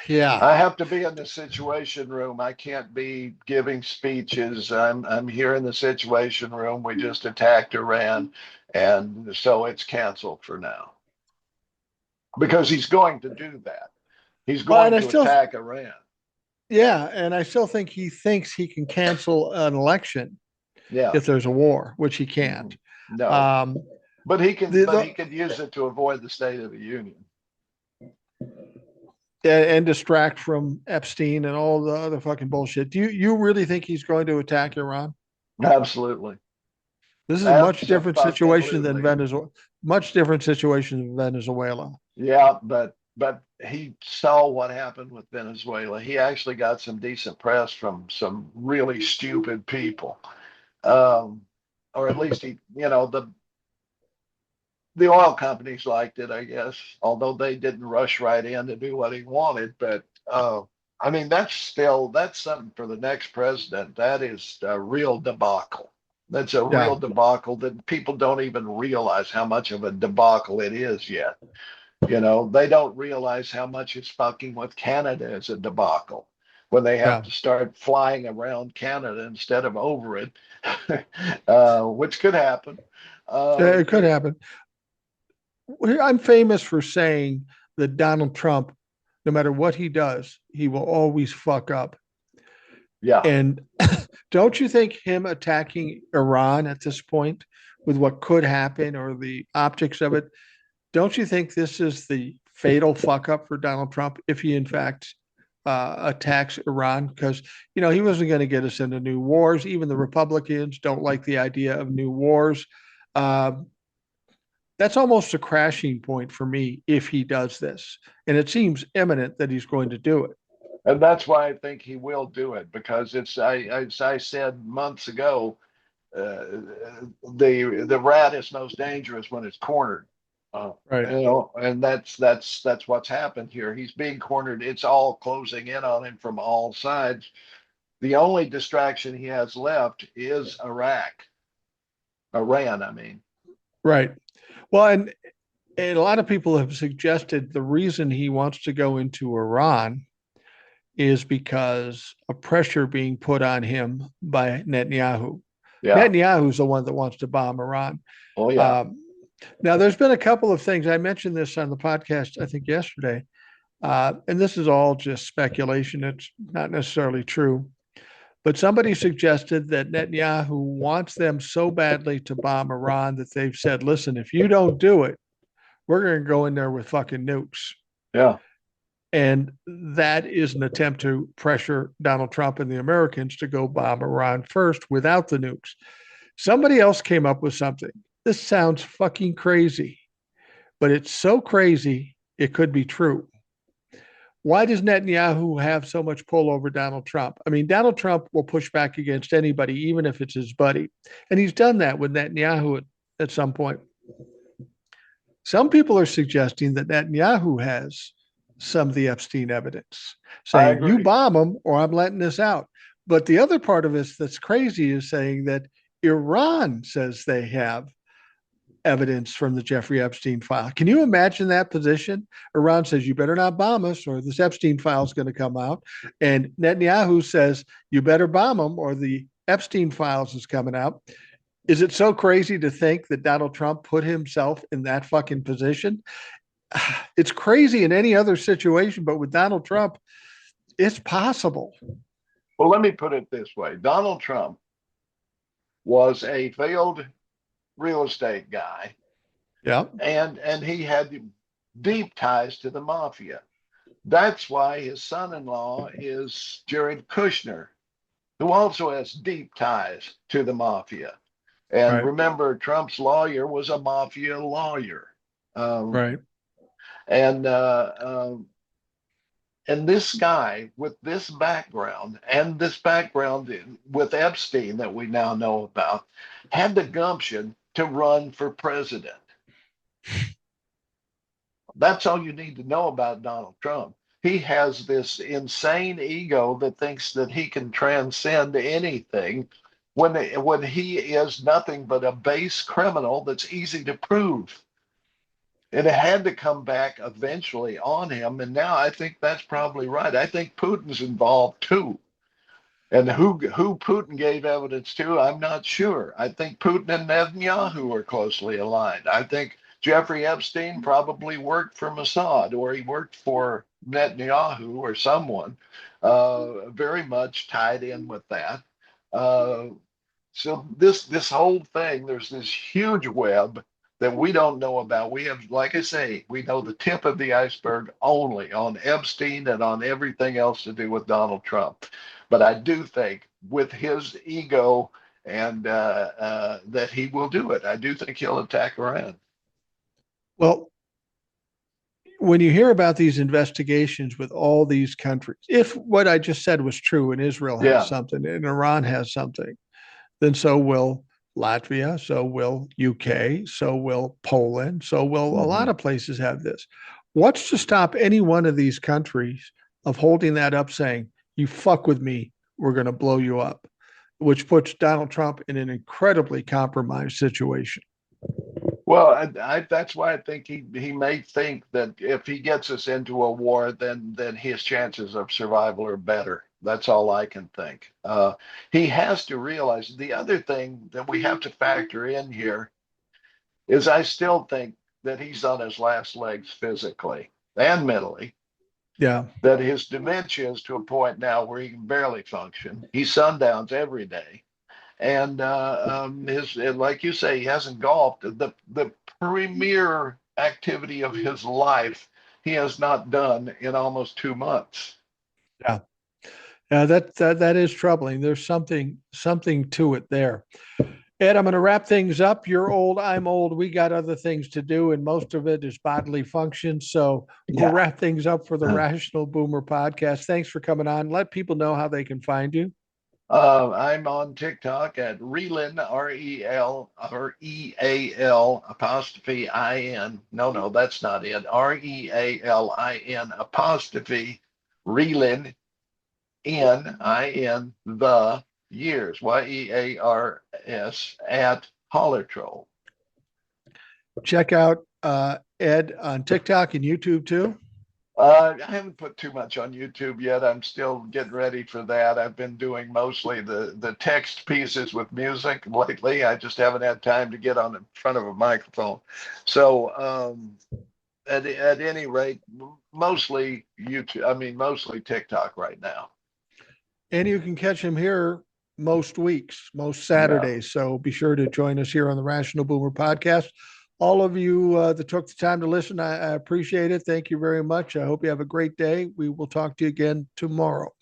S1: Yeah.
S2: I have to be in the situation room. I can't be giving speeches. I'm here in the situation room. We just attacked Iran, and so it's canceled for now because he's going to do that. He's
S1: Well, and
S2: going to attack Iran.
S1: yeah, and I still think he thinks he can cancel an election
S2: Yeah.
S1: if there's a war, which he can't.
S2: No,
S1: Um,
S2: but he can.
S1: the,
S2: But
S1: the
S2: he could use it to avoid the State of the Union.
S1: and distract from Epstein and all the other fucking bullshit. Do you really think he's going to attack Iran?
S2: Absolutely.
S1: This is a much different situation than
S2: Absolutely.
S1: Venezuela. Much different situation than Venezuela.
S2: Yeah, but he saw what happened with Venezuela. He actually got some decent press from some really stupid people, um, or at least the oil companies liked it, I guess. Although they didn't rush right in to do what he wanted, but I mean that's something for the next president. That is a real debacle. That's a
S1: Yeah,
S2: real debacle that people don't even realize how much of a debacle it is yet. They don't realize how much it's fucking with Canada as a debacle when they have
S1: yeah,
S2: to start flying around Canada instead of over it, which could happen.
S1: yeah,
S2: Uh,
S1: it could happen. I'm famous for saying that Donald Trump, no matter what he does, he will always fuck up.
S2: yeah,
S1: And don't you think him attacking Iran at this point, with what could happen or the optics of it, don't you think this is the fatal fuck up for Donald Trump if he in fact attacks Iran? Because he wasn't going to get us into new wars. Even the Republicans don't like the idea of new wars. Uh, that's almost a crashing point for me if he does this, and it seems imminent that he's going to do it.
S2: and that's why I think he will do it because as I said months ago, uh, the rat is most dangerous when it's cornered.
S1: Right.
S2: And that's what's happened here. He's being cornered. It's all closing in on him from all sides. The only distraction he has left is Iran, I mean.
S1: Right. Well, and a lot of people have suggested the reason he wants to go into Iran is because of pressure being put on him by Netanyahu.
S2: Yeah.
S1: Netanyahu's the one that wants to bomb Iran.
S2: Oh, yeah.
S1: Um, Now, there's been a couple of things. I mentioned this on the podcast, I think yesterday, and this is all just speculation. It's not necessarily true. But somebody suggested that Netanyahu wants them so badly to bomb Iran that they've said, listen, if you don't do it, we're going to go in there with fucking nukes.
S2: Yeah.
S1: And that is an attempt to pressure Donald Trump and the Americans to go bomb Iran first without the nukes. Somebody else came up with something. This sounds fucking crazy, but it's so crazy it could be true. Why does Netanyahu have so much pull over Donald Trump? I mean, Donald Trump will push back against anybody, even if it's his buddy. And he's done that with Netanyahu at some point. Some people are suggesting that Netanyahu has some of the Epstein evidence,
S2: I
S1: saying, you
S2: agree.
S1: bomb them or I'm letting this out. But the other part of it that's crazy is saying that Iran says they have evidence from the Jeffrey Epstein file. Can you imagine that position? Iran says, you better not bomb us or this Epstein file is going to come out. And Netanyahu says, you better bomb them or the Epstein files is coming out. Is it so crazy to think that Donald Trump put himself in that fucking position? It's crazy in any other situation, but with Donald Trump, it's possible.
S2: Well, let me put it this way. Donald Trump was a failed real estate guy,
S1: Yeah.
S2: and he had deep ties to the mafia. That's why his son-in-law is Jared Kushner, who also has deep ties to the mafia. And
S1: Right.
S2: remember, Trump's lawyer was a mafia lawyer. Um,
S1: Right.
S2: and and this guy with this background and this background with Epstein that we now know about had the gumption to run for president. That's all you need to know about Donald Trump. He has this insane ego that thinks that he can transcend anything when he is nothing but a base criminal that's easy to prove. it had to come back eventually on him. And now I think that's probably right. I think Putin's involved too. And who Putin gave evidence to, I'm not sure. I think Putin and Netanyahu are closely aligned. I think Jeffrey Epstein probably worked for Mossad, or he worked for Netanyahu or someone, very much tied in with that. Uh, so this whole thing, there's this huge web that we don't know about. We have, like I say, we know the tip of the iceberg only on Epstein and on everything else to do with Donald Trump. But I do think with his ego and that he will do it. I do think he'll attack Iran.
S1: Well, when you hear about these investigations with all these countries, if what I just said was true and Israel has
S2: Yeah.
S1: something and Iran has something, then so will Latvia, so will UK, so will Poland, so will a lot of places have this. What's to stop any one of these countries of holding that up, saying, you fuck with me, we're going to blow you up, which puts Donald Trump in an incredibly compromised situation.
S2: Well, that's why I think he may think that if he gets us into a war, then his chances of survival are better. That's all I can think. He has to realize the other thing that we have to factor in here is I still think that he's on his last legs physically and mentally.
S1: Yeah.
S2: That his dementia is to a point now where he can barely function. He sundowns every day. And his, like you say, he hasn't golfed. The premier activity of his life, he has not done in almost 2 months.
S1: Yeah. Yeah, that is troubling. There's something to it there. Ed, I'm going to wrap things up. You're old, I'm old. We got other things to do, and most of it is bodily function. So we'll wrap things up for the Rational Boomer podcast. Thanks for coming on. Let people know how they can find you.
S2: I'm on TikTok at Real, REAL apostrophe IN. No, that's not it. REALIN apostrophe Real NIN the years YEARS at Holler Troll.
S1: Check out Ed on TikTok and YouTube too.
S2: I haven't put too much on YouTube yet. I'm still getting ready for that. I've been doing mostly the text pieces with music lately. I just haven't had time to get on in front of a microphone. So at any rate, mostly YouTube. I mean, mostly TikTok right now.
S1: And you can catch him here most weeks, most Saturdays. Yeah. So be sure to join us here on the Rational Boomer podcast. All of you that took the time to listen, I appreciate it. Thank you very much. I hope you have a great day. We will talk to you again tomorrow.